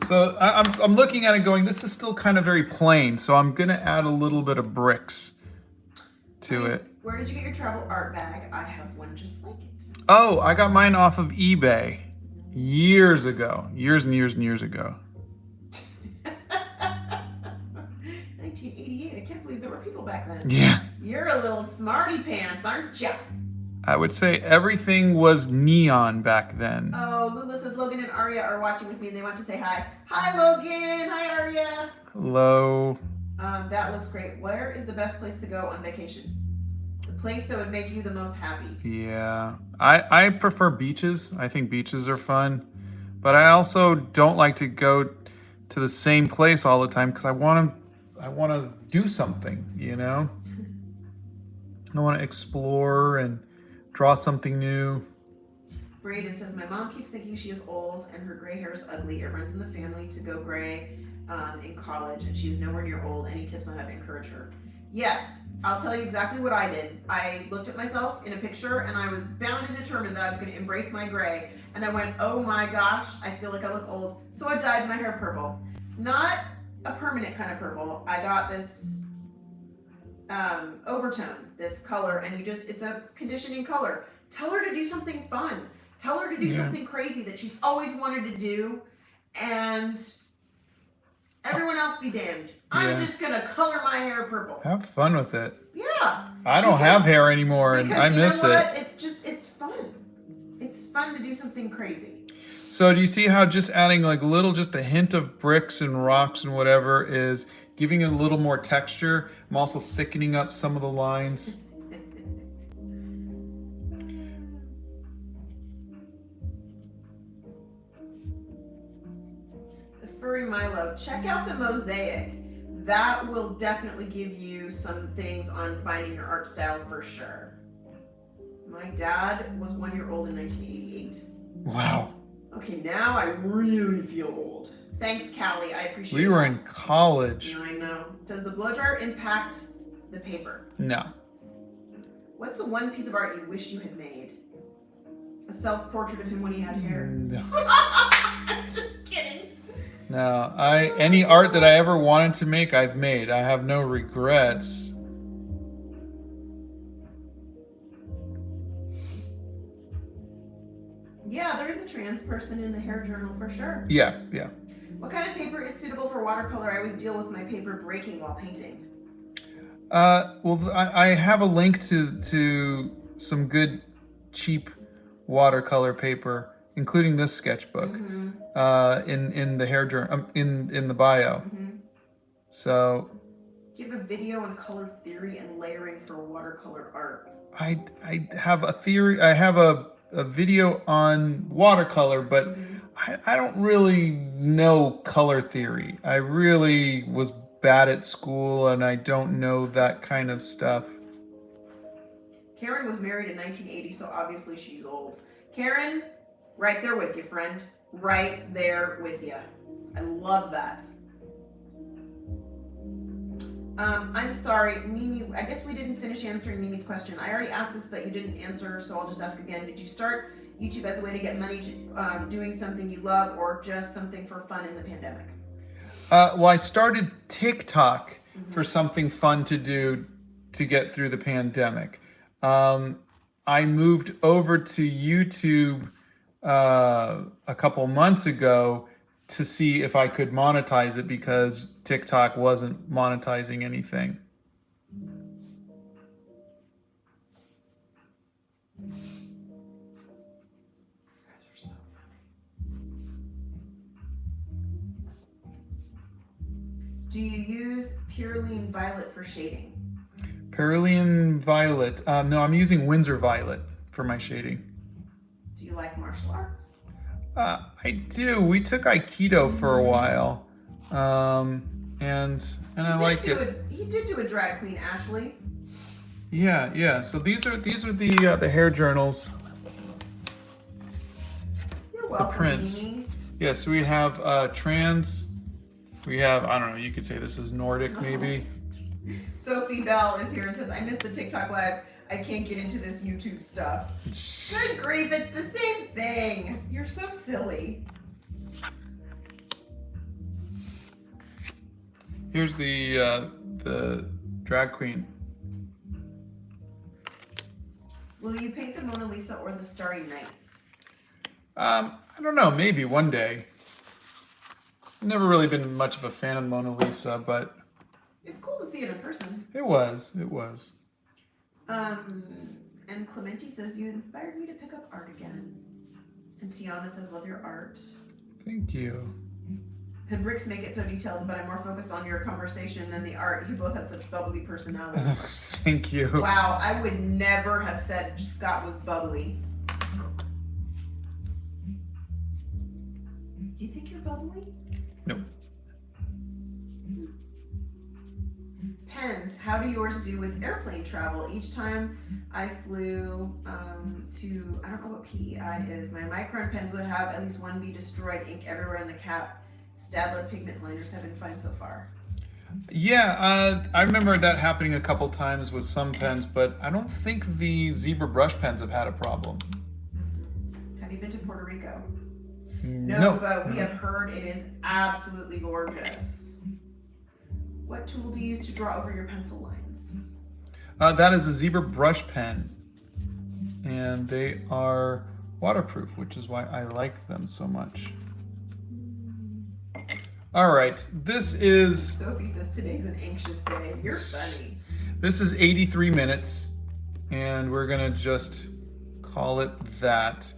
So I'm looking at it going, this is still kind of very plain, so I'm gonna add a little bit of bricks to it. Where did you get your travel art bag? I have one just like it. Oh, I got mine off of eBay years ago. Years and years and years ago. 1988. I can't believe there were people back then. Yeah. You're a little smarty pants, aren't ya? I would say everything was neon back then. Oh, Lula says Logan and Aria are watching with me and they want to say hi. Hi, Logan. Hi, Aria. Hello. That looks great. Where is the best place to go on vacation? The place that would make you the most happy. Yeah. I prefer beaches. I think beaches are fun. But I also don't like to go to the same place all the time because I want to do something, you know? I want to explore and draw something new. Braden says, my mom keeps thinking she is old and her gray hair is ugly. It runs in the family to go gray in college and she is nowhere near old. Any tips on how to encourage her? Yes, I'll tell you exactly what I did. I looked at myself in a picture and I was bound and determined that I was going to embrace my gray. And I went, oh my gosh, I feel like I look old. So I dyed my hair purple. Not a permanent kind of purple. I got this overtone, this color, and it's a conditioning color. Tell her to do something fun. Tell her to do something crazy that she's always wanted to do, and everyone else be damned. I'm just gonna color my hair purple. Have fun with it. Yeah. I don't have hair anymore, and I miss it. It's fun. It's fun to do something crazy. So do you see how just adding like just a hint of bricks and rocks and whatever is giving it a little more texture? I'm also thickening up some of the lines. The Furry Milo, check out the mosaic. That will definitely give you some things on finding your art style for sure. My dad was 1 year old in 1988. Wow. Okay, now I really feel old. Thanks, Callie. I appreciate it. We were in college. I know. Does the blow dryer impact the paper? No. What's the one piece of art you wish you had made? A self-portrait of him when he had hair? No. I'm just kidding. No. Any art that I ever wanted to make, I've made. I have no regrets. Yeah, there is a trans person in the hair journal for sure. Yeah. What kind of paper is suitable for watercolor? I always deal with my paper breaking while painting. Well, I have a link to some good, cheap watercolor paper, including this sketchbook, in the hair journal, in the bio. So, Do you have a video on color theory and layering for watercolor art? I have a theory. I have a video on watercolor, but I don't really know color theory. I really was bad at school, and I don't know that kind of stuff. Karen was married in 1980, so obviously she's old. Karen, right there with you, friend. Right there with you. I love that. I'm sorry, Mimi, I guess we didn't finish answering Mimi's question. I already asked this, but you didn't answer, so I'll just ask again. Did you start YouTube as a way to get money to doing something you love, or just something for fun in the pandemic? Well, I started TikTok for something fun to do to get through the pandemic. I moved over to YouTube a couple months ago to see if I could monetize it because TikTok wasn't monetizing anything. You guys are so funny. Do you use Purine Violet for shading? Cerulean Violet. No, I'm using Windsor Violet for my shading. Do you like martial arts? I do. We took Aikido for a while, and I like it. He did do a drag queen, Ashley. Yeah. So these are the hair journals. You're welcome, prints. Mimi. Yes, we have trans. We have, I don't know, you could say this is Nordic maybe. Sophie Bell is here and says, I miss the TikTok lives. I can't get into this YouTube stuff. Good grief, it's the same thing. You're so silly. Here's the drag queen. Will you paint the Mona Lisa or the Starry Nights? I don't know, maybe one day. I've never really been much of a fan of Mona Lisa, but It's cool to see it in person. it was. And Clementi says, you inspired me to pick up art again. And Tiana says, love your art. Thank you. The bricks make it so detailed, but I'm more focused on your conversation than the art. You both have such bubbly personalities. Thank you. Wow, I would never have said Scott was bubbly. Do you think you're bubbly? Nope. Pens, how do yours do with airplane travel? Each time I flew to, I don't know what PEI is, my micron pens would have at least one be destroyed, ink everywhere in the cap. Stadler pigment liners have been fine so far. Yeah, I remember that happening a couple times with some pens, but I don't think the zebra brush pens have had a problem. Have you been to Puerto Rico? No, but we have heard it is absolutely gorgeous. What tool do you use to draw over your pencil lines? That is a zebra brush pen, and they are waterproof, which is why I like them so much. All right, this is... Sophie says today's an anxious day. You're funny. This is 83 minutes, and we're gonna just call it that.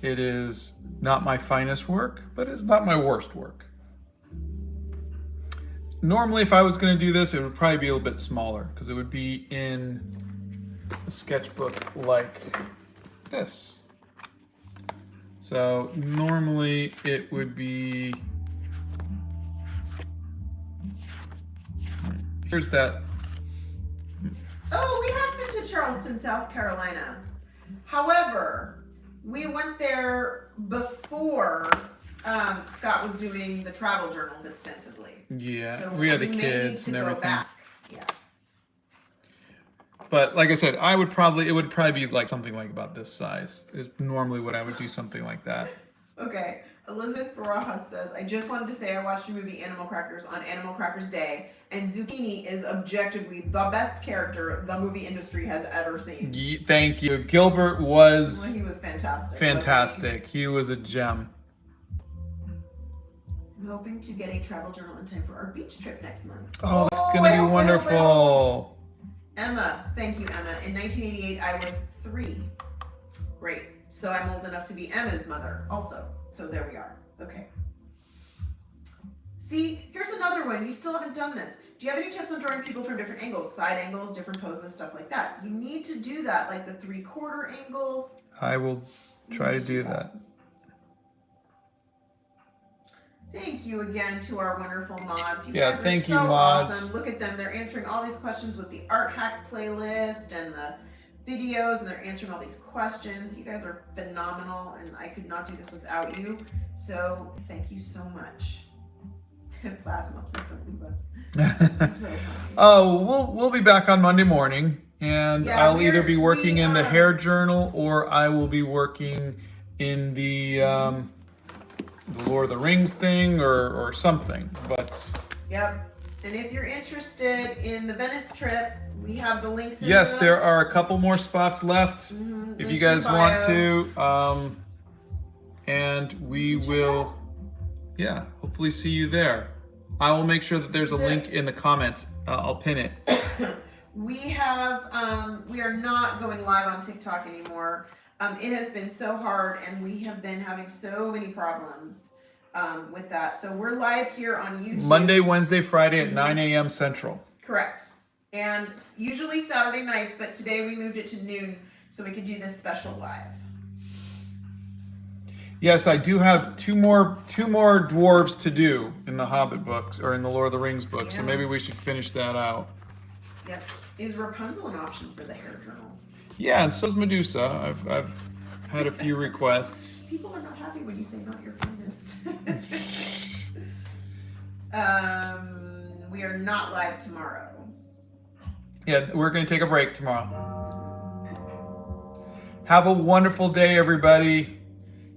It is not my finest work, but it's not my worst work. Normally, if I was gonna do this, it would probably be a little bit smaller, because it would be in a sketchbook like this. So normally it would be... Here's that. Oh, we have been to Charleston, South Carolina. However, we went there before Scott was doing the travel journals extensively. Yeah, So we had the may need kids to and go everything. back. Yes. But like I said, it would probably be like something like about this size. Is normally what I would do, something like that. Okay. Elizabeth Barajas says, I just wanted to say I watched the movie Animal Crackers on Animal Crackers Day, and Zucchini is objectively the best character the movie industry has ever seen. Thank you. Gilbert was Well, he was fantastic. fantastic. He was a gem. I'm hoping to get a travel journal in time for our beach trip next month. Oh, that's I gonna be hope, wonderful. Emma, thank you, Emma. In 1988, I was 3. Great. So I'm old enough to be Emma's mother also. So there we are. Okay. See, here's another one. You still haven't done this. Do you have any tips on drawing people from different angles, side angles, different poses, stuff like that? You need to do that, like the 3/4 angle. I will try to do that. Thank you again to our wonderful mods. You Yeah, guys thank are so you, mods. awesome. Look at them. They're answering all these questions with the Art Hacks playlist and the videos, and they're answering all these questions. You guys are phenomenal, and I could not do this without you. So thank you so much. Plasma, please don't leave us. Oh, we'll be back on Monday morning, and Yeah, I'll either be working we in the are- hair journal or I will be working in the Lord of the Rings thing or something. But Yep. And if you're interested in the Venice trip, we have the links in yes, the... there are a couple more spots left Mhm, if links you in guys want bio. to. And we will, yeah, hopefully see you there. I will make sure that there's a link in the comments. I'll pin it. We have, we are not going live on TikTok anymore. It has been so hard, and we have been having so many problems with that. So we're live here on YouTube. Monday, Wednesday, Friday at 9 a.m. Central. Correct. And usually Saturday nights, but today we moved it to noon so we could do this special live. Yes, I do have two more dwarves to do in the Hobbit books or in the Lord of the Rings books, so Yeah. maybe we should finish that out. Yep. Is Rapunzel an option for the hair journal? Yeah, and so's Medusa. I've had a few requests. People are not happy when you say not your finest. We are not live tomorrow. Yeah, we're gonna take a break tomorrow. Have a wonderful day, everybody.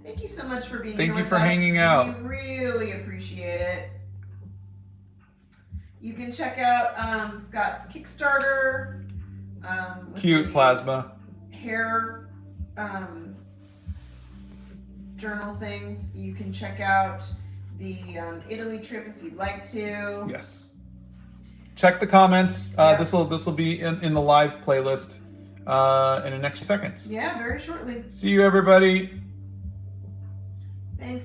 Thank you so much for being Thank here you with for us. hanging out. We really appreciate it. You can check out Scott's Kickstarter. With Cute the plasma. hair journal things. You can check out the Italy trip if you'd like to. Yes. Check the comments. Yeah. This will be in the live playlist in the next few seconds. Yeah, very shortly. See you, everybody. Thanks.